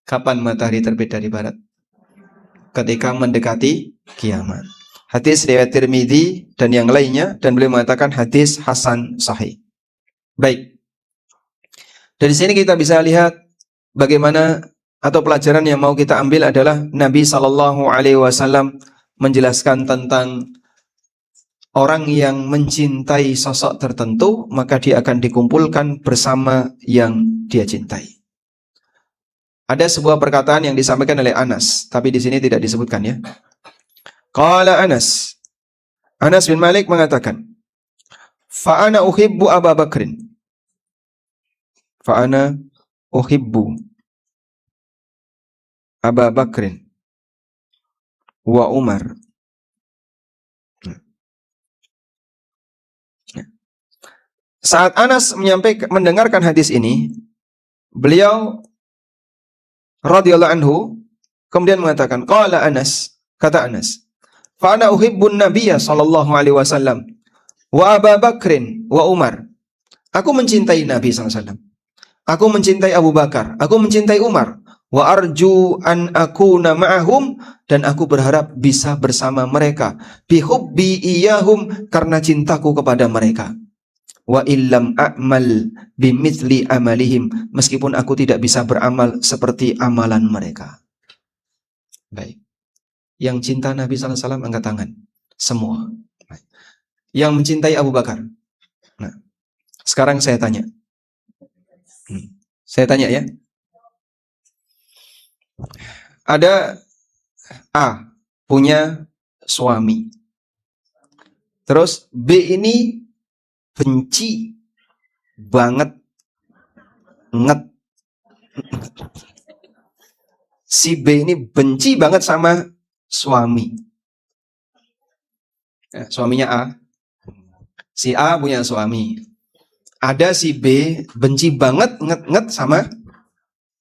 Kapan matahari terbit dari barat? Ketika mendekati kiamat. Hadis riwayat Tirmidzi dan yang lainnya, dan beliau mengatakan hadis hasan sahih. Baik. Dari sini kita bisa lihat bagaimana, atau pelajaran yang mau kita ambil adalah Nabi SAW menjelaskan tentang orang yang mencintai sosok tertentu, maka dia akan dikumpulkan bersama yang dia cintai. Ada sebuah perkataan yang disampaikan oleh Anas, tapi di sini tidak disebutkan ya. Qala Anas bin Malik mengatakan, fa ana uhibbu Abu Bakrin. Fa ana uhibbu Abu Bakrin wa Umar. Saat Anas mendengarkan hadis ini, beliau radhiyallahu anhu kemudian mengatakan, qala Anas, kata Anas, fa ana uhibbun nabiyya sallallahu alaihi wasallam wa Abu Bakrin wa Umar. Aku mencintai Nabi SAW. Aku mencintai Abu Bakar, aku mencintai Umar. Wa arju an akuna ma'ahum, dan aku berharap bisa bersama mereka. Bihubbi iyahum, karena cintaku kepada mereka. Wa illam a'mal bimithli amalihim, meskipun aku tidak bisa beramal seperti amalan mereka. Baik. Yang cinta Nabi SAW angkat tangan. Semua. Yang mencintai Abu Bakar. Nah, sekarang saya tanya. Saya tanya ya. Ada A punya suami. Terus B ini benci banget, si B ini benci banget sama suami. Suaminya A. Si A punya suami. Ada si B benci banget, sama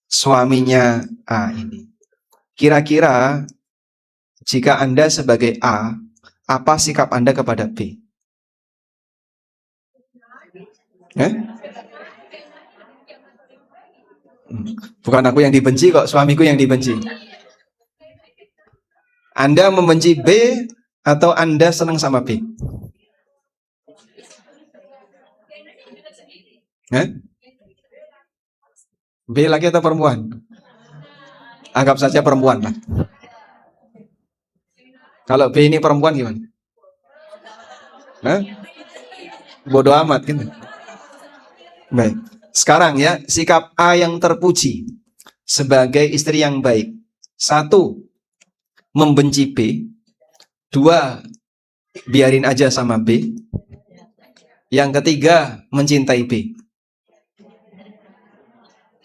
suaminya A ini. Kira-kira jika Anda sebagai A, apa sikap Anda kepada B? Bukan aku yang dibenci kok, suamiku yang dibenci. Anda membenci B atau Anda senang sama B? Hah? B laki atau perempuan? Anggap saja perempuan lah. Kalau B ini perempuan gimana? Hah? Bodoh amat gitu. Baik. Sekarang ya, sikap A yang terpuji sebagai istri yang baik. 1, membenci B. 2, biarin aja sama B. Yang ketiga, mencintai B.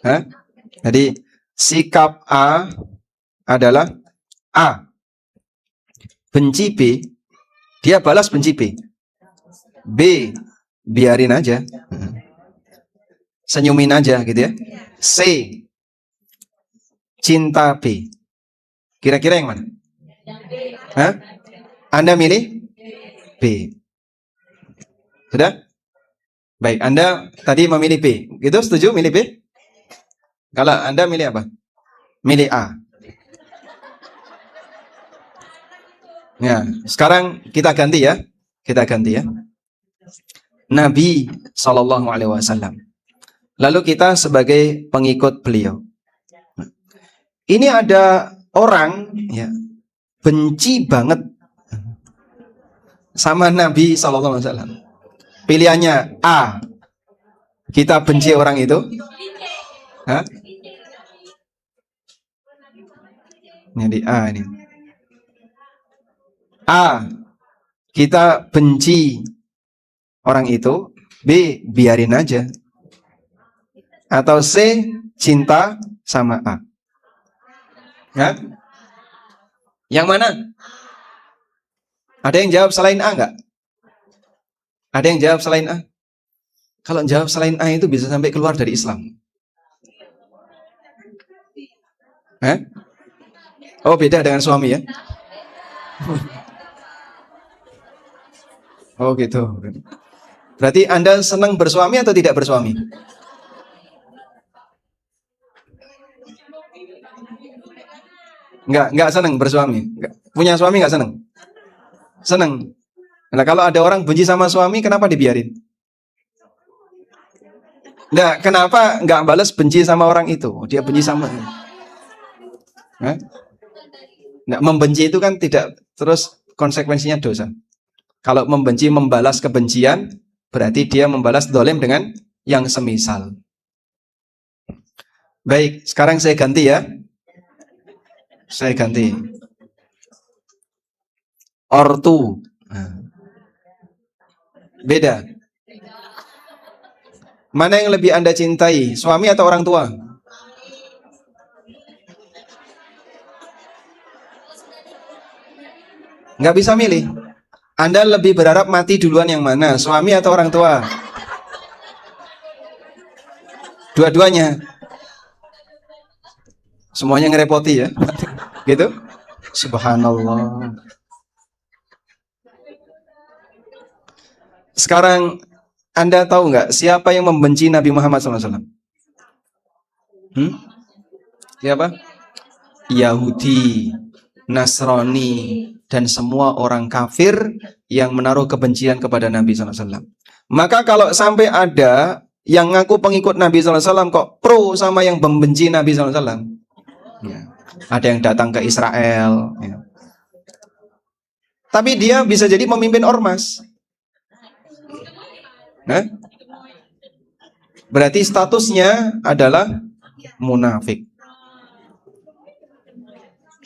Hah? Jadi sikap A adalah A, benci B, dia balas benci B. B, biarin aja, senyumin aja gitu ya. C, cinta B. Kira-kira yang mana? Hah? Anda milih B. Sudah? Baik, Anda tadi memilih B. Gitu, setuju milih B? Kalau Anda milih apa? Milih A. Ya, sekarang kita ganti ya. Kita ganti ya. Nabi Shallallahu Alaihi Wasallam. Lalu kita sebagai pengikut beliau. Ini ada orang ya, benci banget sama Nabi Shallallahu Alaihi Wasallam. Pilihannya A, kita benci orang itu. Hah? Ini di A ini. A, kita benci orang itu. B, biarin aja. Atau C, cinta sama A. Ya? Yang mana? Ada yang jawab selain A nggak? Ada yang jawab selain A? Kalau jawab selain A itu bisa sampai keluar dari Islam. Hah? Oh, beda dengan suami ya? Oh gitu. Berarti Anda senang bersuami atau tidak bersuami? Enggak senang bersuami. Enggak. Punya suami enggak senang? Senang. Nah, kalau ada orang benci sama suami, kenapa dibiarin? Nah, kenapa enggak balas benci sama orang itu? Dia benci sama. Nah, membenci itu kan tidak terus konsekuensinya dosa. Kalau membenci membalas kebencian, berarti dia membalas dolim dengan yang semisal. Baik, sekarang saya ganti ya. Saya ganti. Ortu. Beda. Mana yang lebih Anda cintai, suami atau orang tua? Nggak bisa milih. Anda lebih berharap mati duluan yang mana, suami atau orang tua? Dua-duanya. Semuanya ngerepoti ya. Gitu? Subhanallah. Sekarang Anda tahu nggak siapa yang membenci Nabi Muhammad SAW? Siapa? Yahudi, Nasrani, dan semua orang kafir yang menaruh kebencian kepada Nabi SAW. Maka kalau sampai ada yang ngaku pengikut Nabi SAW kok pro sama yang membenci Nabi SAW, ya. Ada yang datang ke Israel, ya. Tapi dia bisa jadi memimpin ormas. Nah, berarti statusnya adalah munafik.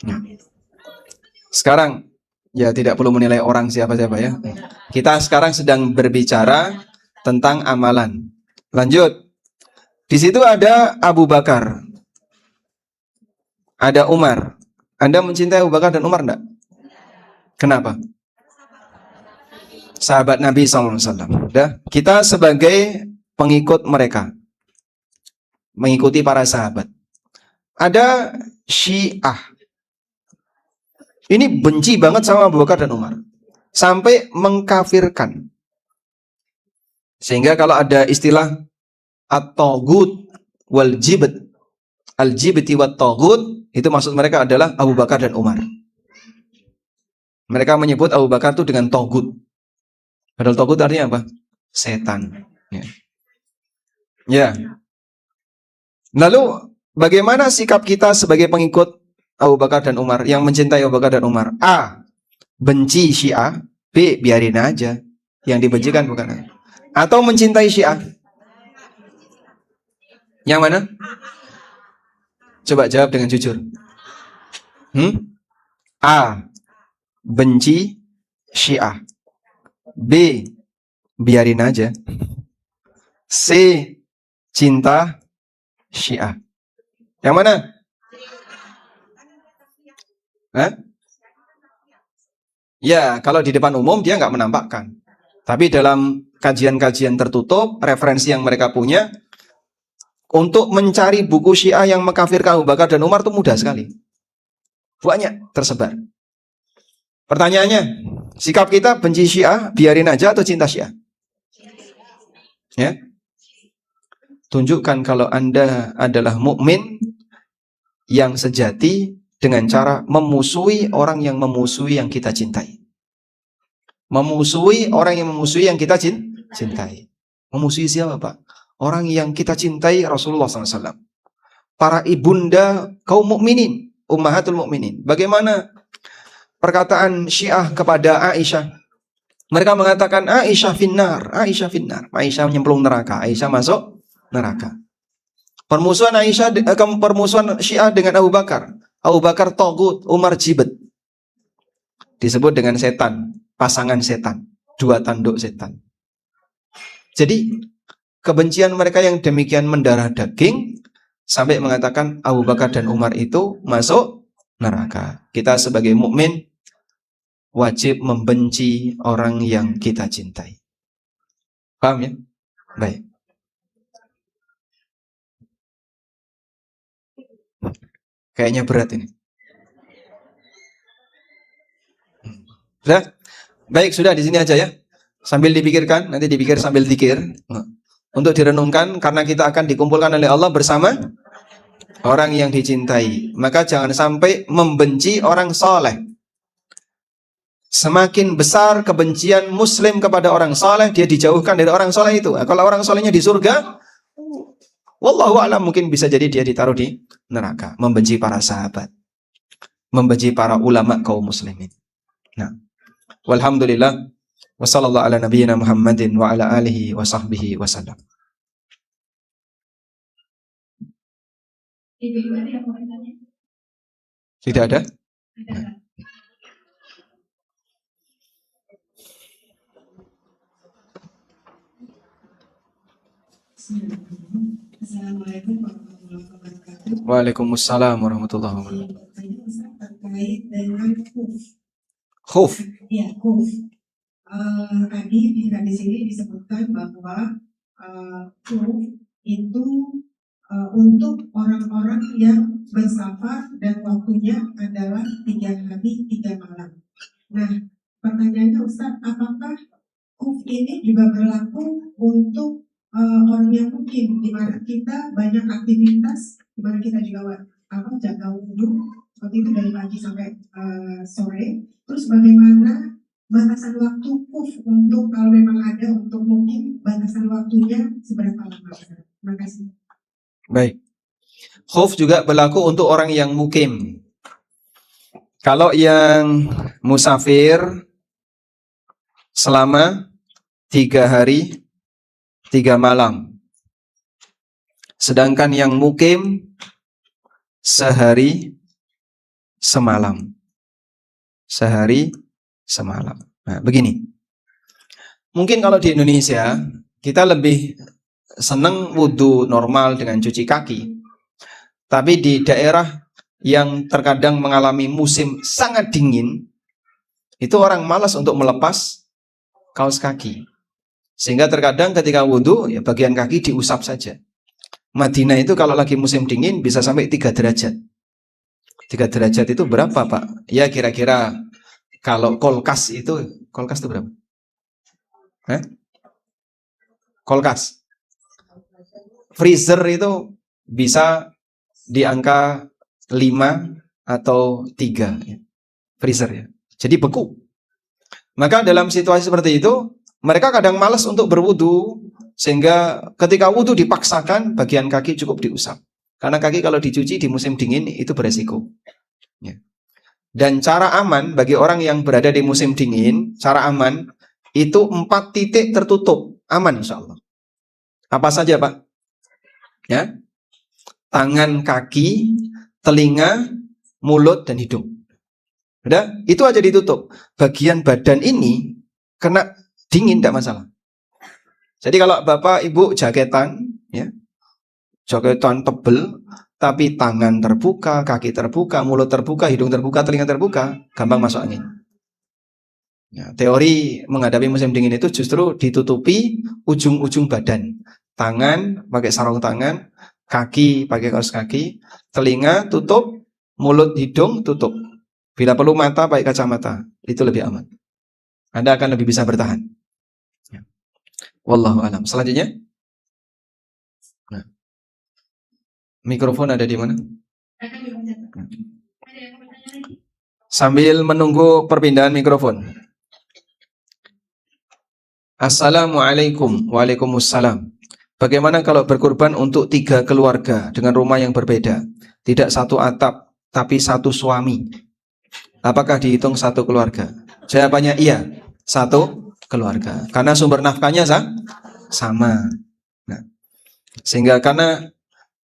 Ya. Sekarang ya tidak perlu menilai orang siapa-siapa ya. Kita sekarang sedang berbicara tentang amalan. Lanjut. Di situ ada Abu Bakar. Ada Umar. Anda mencintai Abu Bakar dan Umar enggak? Kenapa? Sahabat Nabi SAW. Kita sebagai pengikut mereka, mengikuti para sahabat. Ada Syiah. Ini benci banget sama Abu Bakar dan Umar. Sampai mengkafirkan. Sehingga kalau ada istilah at-taghut wal jibt, al-jibti wat taghut, itu maksud mereka adalah Abu Bakar dan Umar. Mereka menyebut Abu Bakar itu dengan togut. Padahal togut artinya apa? Setan. Ya. Ya. Lalu bagaimana sikap kita sebagai pengikut Abu Bakar dan Umar yang mencintai Abu Bakar dan Umar? A. Benci Syiah. B. Biarin aja. Yang dibencikan bukan. Atau mencintai Syiah. Yang mana? Coba jawab dengan jujur. A. Benci Syiah. B. Biarin aja. C. Cinta Syiah. Yang mana? Hah? Ya, kalau di depan umum dia nggak menampakkan. Tapi dalam kajian-kajian tertutup, referensi yang mereka punya, untuk mencari buku Syiah yang mengkafirkan Abu Bakar dan Umar itu mudah sekali. Banyak tersebar. Pertanyaannya, sikap kita benci Syiah, biarin aja atau cinta Syiah? Ya. Tunjukkan kalau Anda adalah mukmin yang sejati dengan cara memusuhi orang yang memusuhi yang kita cintai. Memusuhi orang yang memusuhi yang kita cintai. Memusuhi siapa, Pak? Orang yang kita cintai, Rasulullah SAW. Para ibunda kaum mukminin, ummahatul mukminin. Bagaimana perkataan Syiah kepada Aisyah? Mereka mengatakan Aisyah finnar, Aisyah finnar. Aisyah nyemplung neraka, Aisyah masuk neraka. Permusuhan permusuhan Syiah dengan Abu Bakar. Abu Bakar togut, Umar jibet. Disebut dengan setan, pasangan setan, dua tanduk setan. Jadi kebencian mereka yang demikian mendarah daging sampai mengatakan Abu Bakar dan Umar itu masuk neraka. Kita sebagai mukmin wajib membenci orang yang kita cintai. Paham ya? Baik. Kayaknya berat ini. Sudah? Baik, sudah di sini aja ya. Sambil dipikirkan, nanti dipikir sambil zikir. Untuk direnungkan, karena kita akan dikumpulkan oleh Allah bersama orang yang dicintai. Maka jangan sampai membenci orang soleh. Semakin besar kebencian muslim kepada orang soleh, dia dijauhkan dari orang soleh itu. Kalau orang solehnya di surga, wallahu a'lam, mungkin bisa jadi dia ditaruh di neraka. Membenci para sahabat, membenci para ulama kaum muslimin. Nah, walhamdulillah, wassallallahu ala nabiyyina Muhammadin wa ala alihi wa sahbihi wasallam. Tidak ada? Nah. Assalamualaikum warahmatullahi wabarakatuh. Waalaikumsalam warahmatullahi wabarakatuh. Terkait dengan Khuf. Ya, khuf. Tadi di hadis ini disebutkan bahwa khuf itu untuk orang-orang yang bersafar dan waktunya adalah 3 hari 3 malam. Nah, pertanyaannya Ustaz, apakah khuf ini juga berlaku untuk orang yang mungkin di mana kita banyak aktivitas, di mana kita juga jaga wudhu seperti itu dari pagi sampai sore. Terus bagaimana batasan waktu khuf untuk kalau memang ada, untuk mungkin batasan waktunya seberapa lama? Terima kasih. Baik. Khuf juga berlaku untuk orang yang mukim. Kalau yang musafir selama 3 hari 3 malam. Sedangkan yang mukim sehari semalam. Sehari semalam. Nah, begini. Mungkin kalau di Indonesia kita lebih senang wudhu normal dengan cuci kaki. Tapi di daerah yang terkadang mengalami musim sangat dingin, itu orang malas untuk melepas kaos kaki. Sehingga terkadang ketika wudhu, ya bagian kaki diusap saja. Madinah itu kalau lagi musim dingin bisa sampai 3 derajat. 3 derajat itu berapa, Pak? Ya kira-kira kalau kulkas itu berapa? Kulkas. Freezer itu bisa di angka 5 atau 3. Freezer ya. Jadi beku. Maka dalam situasi seperti itu, mereka kadang malas untuk berwudu, sehingga ketika wudu dipaksakan, bagian kaki cukup diusap. Karena kaki kalau dicuci di musim dingin itu beresiko. Ya. Dan cara aman bagi orang yang berada di musim dingin, cara aman itu 4 titik tertutup, aman insya Allah. Apa saja Pak? Ya, tangan, kaki, telinga, mulut, dan hidung. Udah, itu aja ditutup. Bagian badan ini kena dingin tidak masalah. Jadi kalau Bapak Ibu jaketan, ya, jaketan tebel, tapi tangan terbuka, kaki terbuka, mulut terbuka, hidung terbuka, telinga terbuka, gampang masuk angin. Ya, teori menghadapi musim dingin itu justru ditutupi ujung-ujung badan. Tangan pakai sarung tangan, kaki pakai kaos kaki, telinga tutup, mulut, hidung tutup. Bila perlu mata pakai kacamata, itu lebih aman. Anda akan lebih bisa bertahan. Ya. Wallahu a'lam. Selanjutnya, nah, mikrofon ada di mana? Sambil menunggu perpindahan mikrofon. Assalamualaikum. Waalaikumsalam. Bagaimana kalau berkurban untuk 3 keluarga dengan rumah yang berbeda? Tidak satu atap, tapi satu suami. Apakah dihitung satu keluarga? Jawabannya iya, satu keluarga. Karena sumber nafkahnya sama. Nah, sehingga karena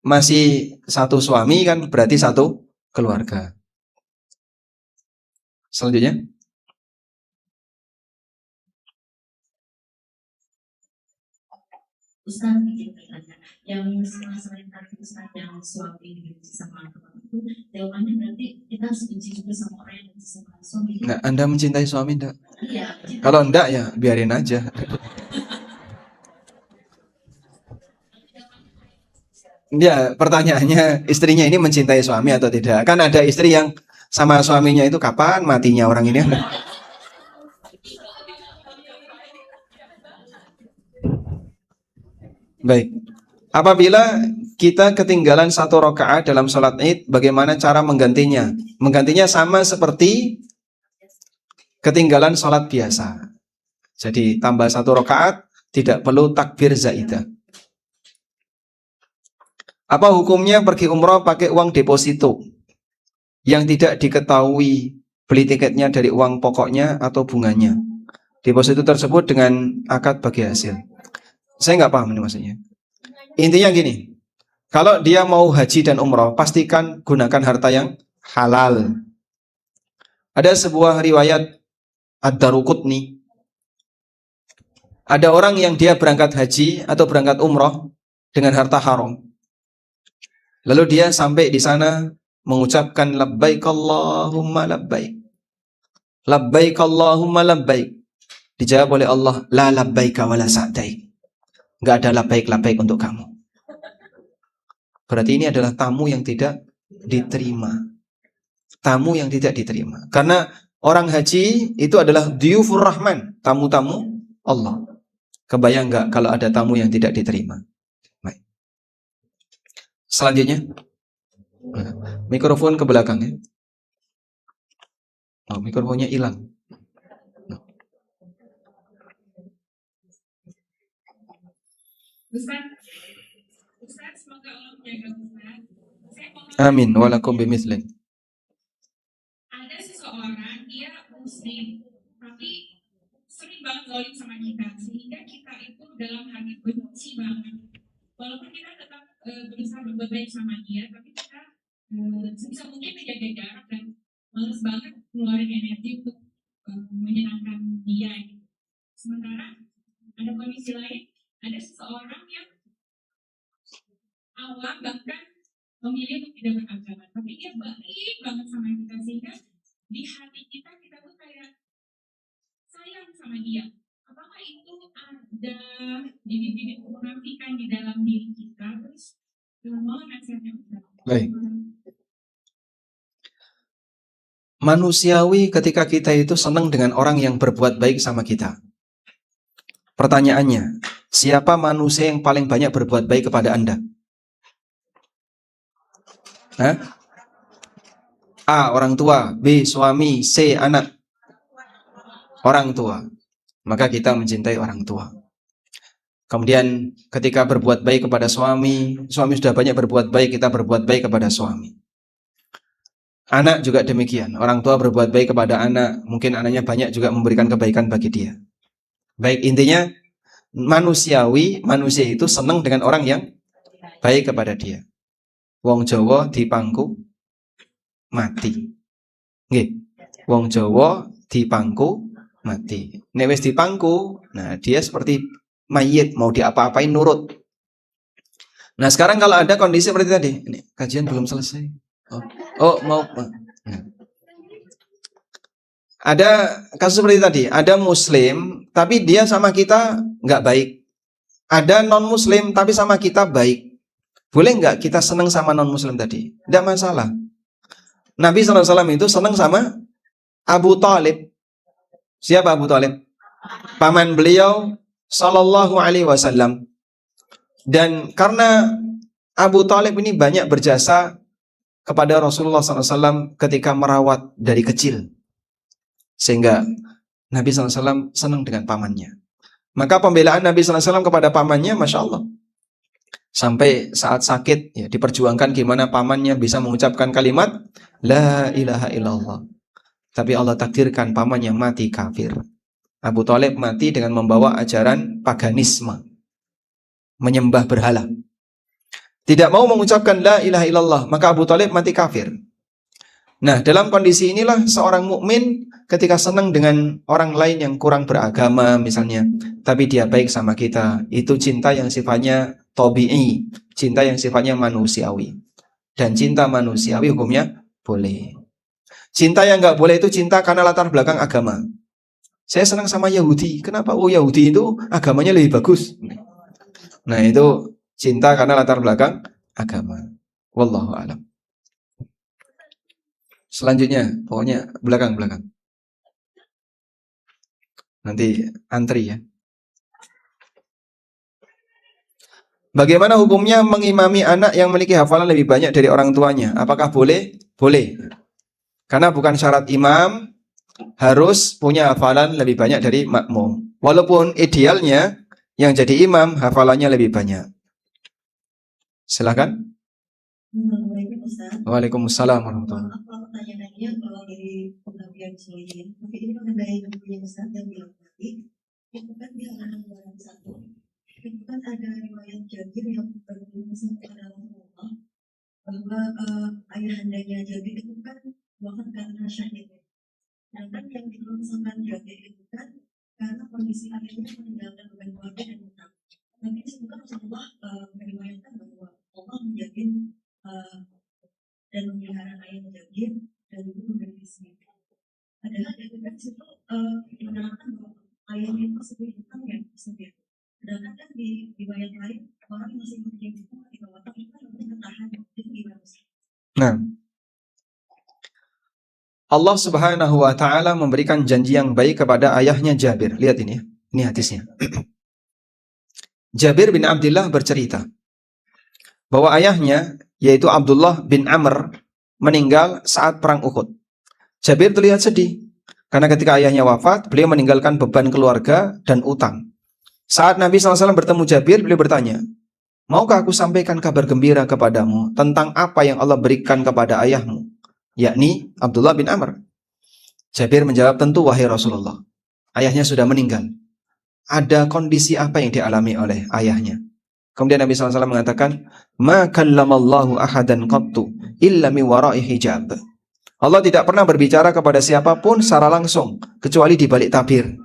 masih satu suami kan berarti satu keluarga. Selanjutnya. Ustaz yang selain tadi Ustaz yang suami benci sama teman itu, jawabannya berarti kita harus benci juga sama orang yang benci sama suami. Nah, Anda mencintai suami enggak? Iya. Kalau enggak ya biarin aja. Ya, pertanyaannya istrinya ini mencintai suami atau tidak? Kan ada istri yang sama suaminya itu kapan matinya orang ini? Baik. Apabila kita ketinggalan 1 rakaat dalam sholat Id, bagaimana cara menggantinya? Menggantinya sama seperti ketinggalan sholat biasa. Jadi tambah 1 rakaat, tidak perlu takbir zaidah. Apa hukumnya pergi umroh pakai uang deposito yang tidak diketahui beli tiketnya dari uang pokoknya atau bunganya? Deposito tersebut dengan akad bagi hasil. Saya nggak paham ini maksudnya. Intinya gini, kalau dia mau haji dan umroh, pastikan gunakan harta yang halal. Ada sebuah riwayat Ad-Daruqutni. Ada orang yang dia berangkat haji atau berangkat umroh dengan harta haram. Lalu dia sampai di sana mengucapkan labbaik Allahumma labbaik. Labbaik Allahumma labbaik. Dijawab oleh Allah, la labbaika wa la sa'daik. Enggak ada labbaik-labbaik untuk kamu. Berarti ini adalah tamu yang tidak diterima. Tamu yang tidak diterima. Karena orang haji itu adalah diyufur rahman, tamu-tamu Allah. Kebayang enggak kalau ada tamu yang tidak diterima? Baik. Selanjutnya, mikrofon ke belakang ya. Oh, mikrofonnya hilang. Ustaz, semoga Allah menjaga Ustaz. Amin. Walakum bimithlin. Ada seseorang dia muslim, tapi sering banget zalim sama kita, sehingga kita itu dalam hati benci banget. Walaupun kita tetap berusaha berbuat baik sama dia, tapi kita sebisa mungkin menjaga jarak dan males banget ngeluarin energi untuk menyenangkan dia. Sementara ada kondisi lain, ada seseorang yang awam bahkan memilih untuk tidak beragama, tapi dia baik banget sama kita, sehingga di hati kita tuh kayak sayang sama dia. Apakah itu ada bibit-bibit kemunafikan di dalam diri kita? Terus mohon nasihatnya Ustaz. Baik. Manusiawi ketika kita itu senang dengan orang yang berbuat baik sama kita. Pertanyaannya, siapa manusia yang paling banyak berbuat baik kepada Anda? Hah? A. Orang tua. B. Suami. C. Anak. orang tua, maka kita mencintai orang tua. Kemudian ketika berbuat baik kepada suami, suami sudah banyak berbuat baik, kita berbuat baik kepada suami. Anak juga demikian, orang tua berbuat baik kepada anak, mungkin anaknya banyak juga memberikan kebaikan bagi dia. Baik, intinya manusia itu senang dengan orang yang baik kepada dia. Wong Jawa dipangku mati. Nggih. Wong Jawa dipangku mati. Nek wis dipangku, nah dia seperti mayit, mau diapa-apain nurut. Nah, sekarang kalau ada kondisi seperti tadi, ini kajian belum selesai. Mau. Nah. Ada kasus seperti tadi, ada muslim tapi dia sama kita nggak baik. Ada non muslim tapi sama kita baik. Boleh nggak kita senang sama non muslim tadi? Tidak masalah. Nabi SAW itu senang sama Abu Thalib. Siapa Abu Thalib? Paman beliau Sallallahu Alaihi Wasallam. Dan karena Abu Thalib ini banyak berjasa kepada Rasulullah SAW ketika merawat dari kecil, sehingga Nabi SAW senang dengan pamannya. Maka pembelaan Nabi SAW kepada pamannya, Masya Allah, sampai saat sakit ya, diperjuangkan gimana pamannya bisa mengucapkan kalimat La ilaha illallah. Tapi Allah takdirkan pamannya mati kafir. Abu Thalib mati dengan membawa ajaran paganisme, menyembah berhala. Tidak mau mengucapkan la ilaha illallah, maka Abu Thalib mati kafir. Nah, dalam kondisi inilah seorang mukmin ketika senang dengan orang lain yang kurang beragama misalnya, tapi dia baik sama kita, itu cinta yang sifatnya tabi'i, cinta yang sifatnya manusiawi. Dan cinta manusiawi hukumnya boleh. Cinta yang nggak boleh itu cinta karena latar belakang agama. Saya senang sama Yahudi. Kenapa? Oh, Yahudi itu agamanya lebih bagus. Nah, itu cinta karena latar belakang agama. Wallahu a'lam. Selanjutnya, pokoknya belakang. Nanti antri ya. Bagaimana hukumnya mengimami anak yang memiliki hafalan lebih banyak dari orang tuanya? Apakah boleh? Boleh. Karena bukan syarat imam harus punya hafalan lebih banyak dari makmum. Walaupun idealnya yang jadi imam hafalannya lebih banyak. Silakan. Waalaikumsalam warahmatullahi wabarakatuh. Kalau pertanyaannya kalau dari penggabian Solihin, tapi ini mengenai bukunya Ustaz yang bilang tadi, itu kan di halaman 21, itu kan ada riwayat Jabir yang berkisah kepada Rasulullah bahwa ayahandanya Jabir itu kan wafat karena syahid. Sedangkan yang dikeluarkan Jabir itu kan karena kondisi ayahnya meninggalkan beban keluarga dan utang. Tapi semoga Rasulullah meriwayatkan bahwa Allah menjamin dan memelihara ayah Jabir dan juga memberi istri. Padahal dari situ menerangkan bahwa ayahnya itu sebagai utang ya sendiri. Sedangkan kan di riwayat lain orang masih mempunyai utang di bawah utang itu kan untuk bertahan itu gimana? Nah, Allah Subhanahu wa taala memberikan janji yang baik kepada ayahnya Jabir. Lihat ini ya. Ini hadisnya. Jabir bin Abdullah bercerita bahwa ayahnya yaitu Abdullah bin Amr meninggal saat perang Uhud. Jabir terlihat sedih karena ketika ayahnya wafat, beliau meninggalkan beban keluarga dan utang. Saat Nabi SAW bertemu Jabir, beliau bertanya, maukah aku sampaikan kabar gembira kepadamu tentang apa yang Allah berikan kepada ayahmu, yakni Abdullah bin Amr? Jabir menjawab, tentu wahai Rasulullah, ayahnya sudah meninggal. Ada kondisi apa yang dialami oleh ayahnya? Kemudian Nabi SAW mengatakan, ma kallamallahu ahadan qattu illa min wara'i hijab. Allah tidak pernah berbicara kepada siapapun secara langsung kecuali di balik tabir.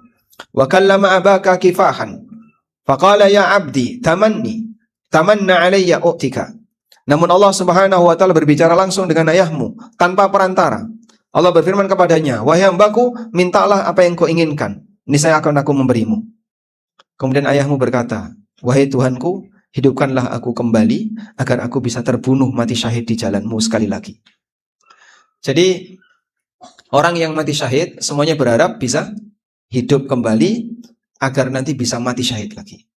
Wa kallama abaka kifahan faqala ya abdi tamanna alayya u'tika. Namun Allah Subhanahu wa taala berbicara langsung dengan ayahmu tanpa perantara. Allah berfirman kepadanya, wahai hambaku, mintalah apa yang kau inginkan, niscaya akan aku memberimu. Kemudian ayahmu berkata, wahai Tuhanku, hidupkanlah aku kembali agar aku bisa terbunuh mati syahid di jalanmu sekali lagi. Jadi orang yang mati syahid semuanya berharap bisa hidup kembali agar nanti bisa mati syahid lagi.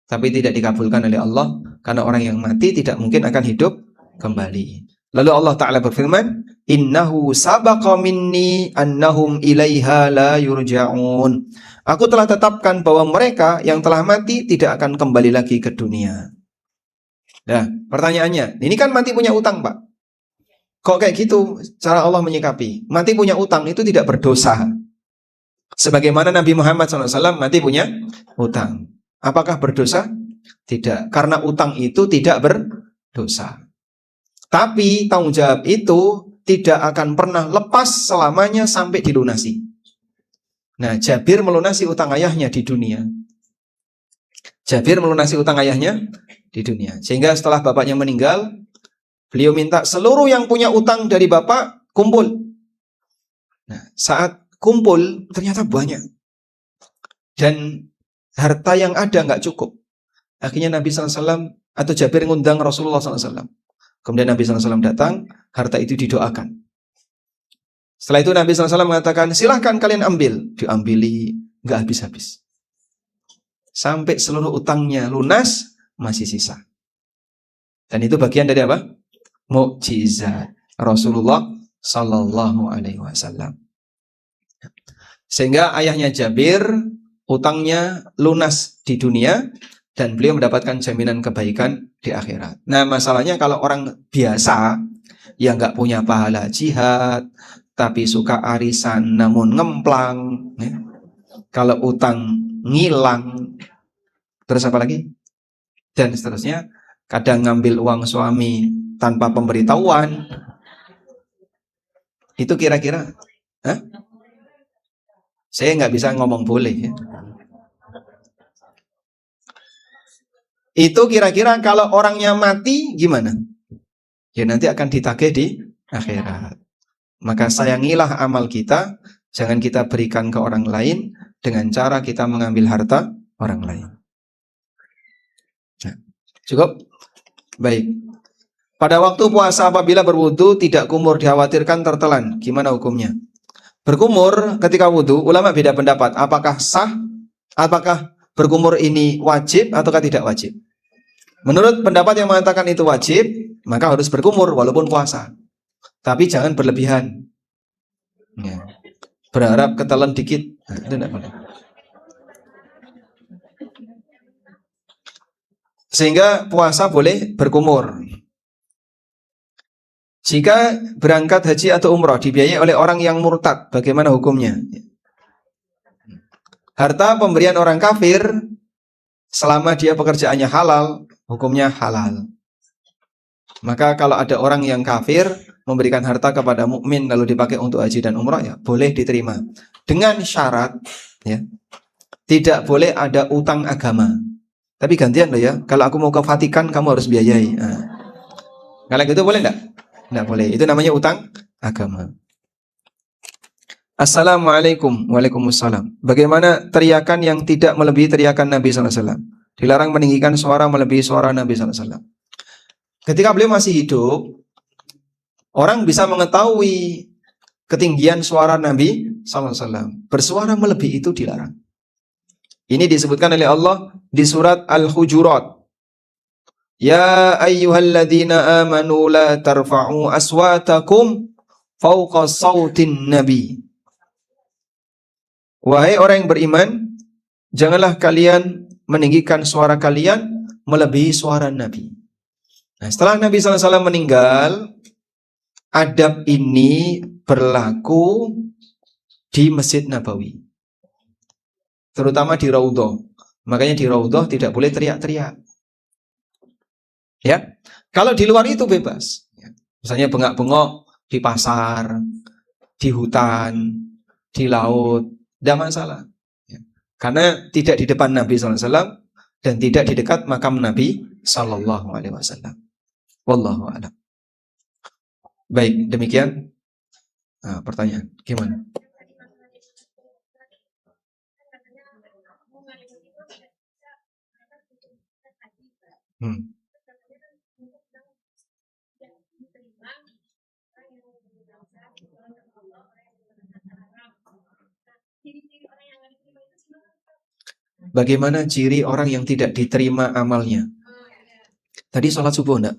Tapi tidak dikabulkan oleh Allah karena orang yang mati tidak mungkin akan hidup kembali. Lalu Allah Ta'ala berfirman, innahu sabaqa minni annahum ilaiha la yurja'un. Aku telah tetapkan bahwa mereka yang telah mati tidak akan kembali lagi ke dunia. Nah, pertanyaannya, ini kan mati punya utang, Pak. Kok kayak gitu cara Allah menyikapi? Mati punya utang itu tidak berdosa. Sebagaimana Nabi Muhammad SAW mati punya utang. Apakah berdosa? Tidak, karena utang itu tidak berdosa. Tapi tanggung jawab itu tidak akan pernah lepas selamanya sampai dilunasi. Nah, Jabir melunasi utang ayahnya di dunia. Jabir melunasi utang ayahnya di dunia. Sehingga setelah bapaknya meninggal, beliau minta seluruh yang punya utang dari bapak kumpul. Nah, saat kumpul ternyata banyak. Dan harta yang ada nggak cukup. Akhirnya Nabi SAW atau Jabir ngundang Rasulullah SAW. Kemudian Nabi SAW datang, harta itu didoakan. Setelah itu Nabi SAW mengatakan, silahkan kalian ambil. Diambili, nggak habis-habis. Sampai seluruh utangnya lunas, masih sisa. Dan itu bagian dari apa? Mukjizat Rasulullah Sallallahu Alaihi Wasallam. Sehingga ayahnya Jabir, utangnya lunas di dunia, dan beliau mendapatkan jaminan kebaikan di akhirat. Nah, masalahnya kalau orang biasa yang nggak punya pahala jihad, tapi suka arisan namun ngemplang, ya. Kalau utang ngilang, terus apa lagi? Dan seterusnya, kadang ngambil uang suami tanpa pemberitahuan. Itu kira-kira, saya nggak bisa ngomong boleh, ya. Itu kira-kira kalau orangnya mati gimana? Ya nanti akan ditagih di akhirat. Maka sayangilah amal kita, jangan kita berikan ke orang lain dengan cara kita mengambil harta orang lain. Nah, cukup? Baik. Pada waktu puasa apabila berwudu tidak kumur dikhawatirkan tertelan, gimana hukumnya? Berkumur ketika wudu, ulama beda pendapat. Apakah sah? Apakah berkumur ini wajib ataukah tidak wajib? Menurut pendapat yang mengatakan itu wajib, maka harus berkumur walaupun puasa. Tapi jangan berlebihan. Ya. Berharap ketelan dikit, nah, itu tidak boleh. Sehingga puasa boleh berkumur. Jika berangkat haji atau umroh dibiayai oleh orang yang murtad, bagaimana hukumnya? Harta pemberian orang kafir, selama dia pekerjaannya halal, hukumnya halal. Maka kalau ada orang yang kafir memberikan harta kepada mukmin lalu dipakai untuk haji dan umrah, ya boleh diterima. Dengan syarat, ya, tidak boleh ada utang agama. Tapi gantian loh ya, kalau aku mau ke Vatikan kamu harus biayai. Nah, kalau gitu boleh enggak? Enggak boleh. Itu namanya utang agama. Assalamualaikum. Waalaikumsalam. Bagaimana teriakan yang tidak melebihi teriakan Nabi SAW? Dilarang meninggikan suara melebihi suara Nabi SAW. Ketika beliau masih hidup, orang bisa mengetahui ketinggian suara Nabi SAW. Bersuara melebihi itu dilarang. Ini disebutkan oleh Allah di surat Al-Hujurat. Ya ayyuhalladzina amanu la tarfa'u aswatakum fawqa sawtin nabi. Wahai orang yang beriman, janganlah kalian meninggikan suara kalian melebihi suara Nabi. Nah, setelah Nabi SAW meninggal, adab ini berlaku di Masjid Nabawi. Terutama di Raudhah. Makanya di Raudhah tidak boleh teriak-teriak. Ya, kalau di luar itu bebas. Misalnya bengak-bengok di pasar, di hutan, di laut, tidak masalah. Ya. Karena tidak di depan Nabi SAW dan tidak di dekat makam Nabi SAW. Wallahu a'lam. Baik, demikian. Nah, pertanyaan, gimana? Bagaimana ciri orang yang tidak diterima amalnya? Tadi sholat subuh enggak?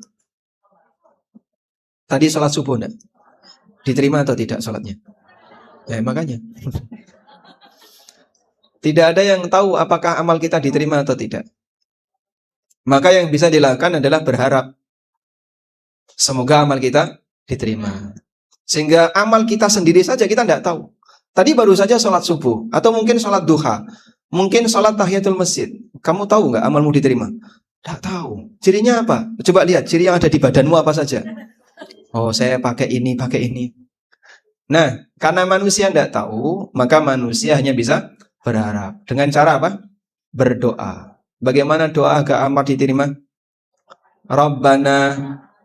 Tadi sholat subuh enggak? Diterima atau tidak sholatnya? Ya makanya. Tidak ada yang tahu apakah amal kita diterima atau tidak. Maka yang bisa dilakukan adalah berharap semoga amal kita diterima. Sehingga amal kita sendiri saja kita tidak tahu. Tadi baru saja sholat subuh, atau mungkin sholat duha, mungkin sholat tahiyatul masjid. Kamu tahu nggak amalmu diterima? Tidak tahu. Cirinya apa? Coba lihat ciri yang ada di badanmu apa saja. Oh, saya pakai ini, pakai ini. Nah, karena manusia tidak tahu, maka manusia hanya bisa berharap. Dengan cara apa? Berdoa. Bagaimana doa agar amal diterima? Rabbana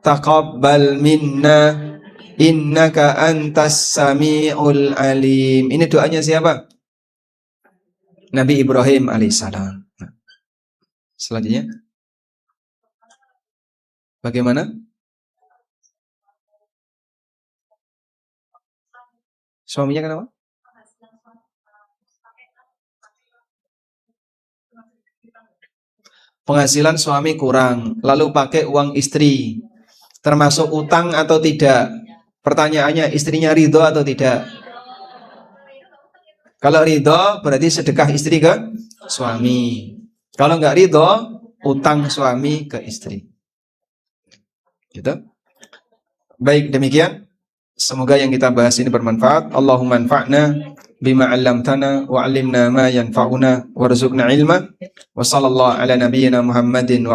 taqabbal minna innaka antas sami'ul alim. Ini doanya siapa? Nabi Ibrahim alaihissalam. Selanjutnya, bagaimana? Suaminya kenapa? Penghasilan suami kurang, lalu pakai uang istri, termasuk utang atau tidak? Pertanyaannya, istrinya ridho atau tidak? Kalau ridho, berarti sedekah istri ke suami. Kalau nggak ridho, utang suami ke istri. Gitu. Baik, demikian. Semoga yang kita bahas ini bermanfaat. Allahumma anfa'na bima 'allamtana wa 'allimna ma yanfa'una warzuqna ilma. Wa sallallahu ala nabiyyina Muhammadin wa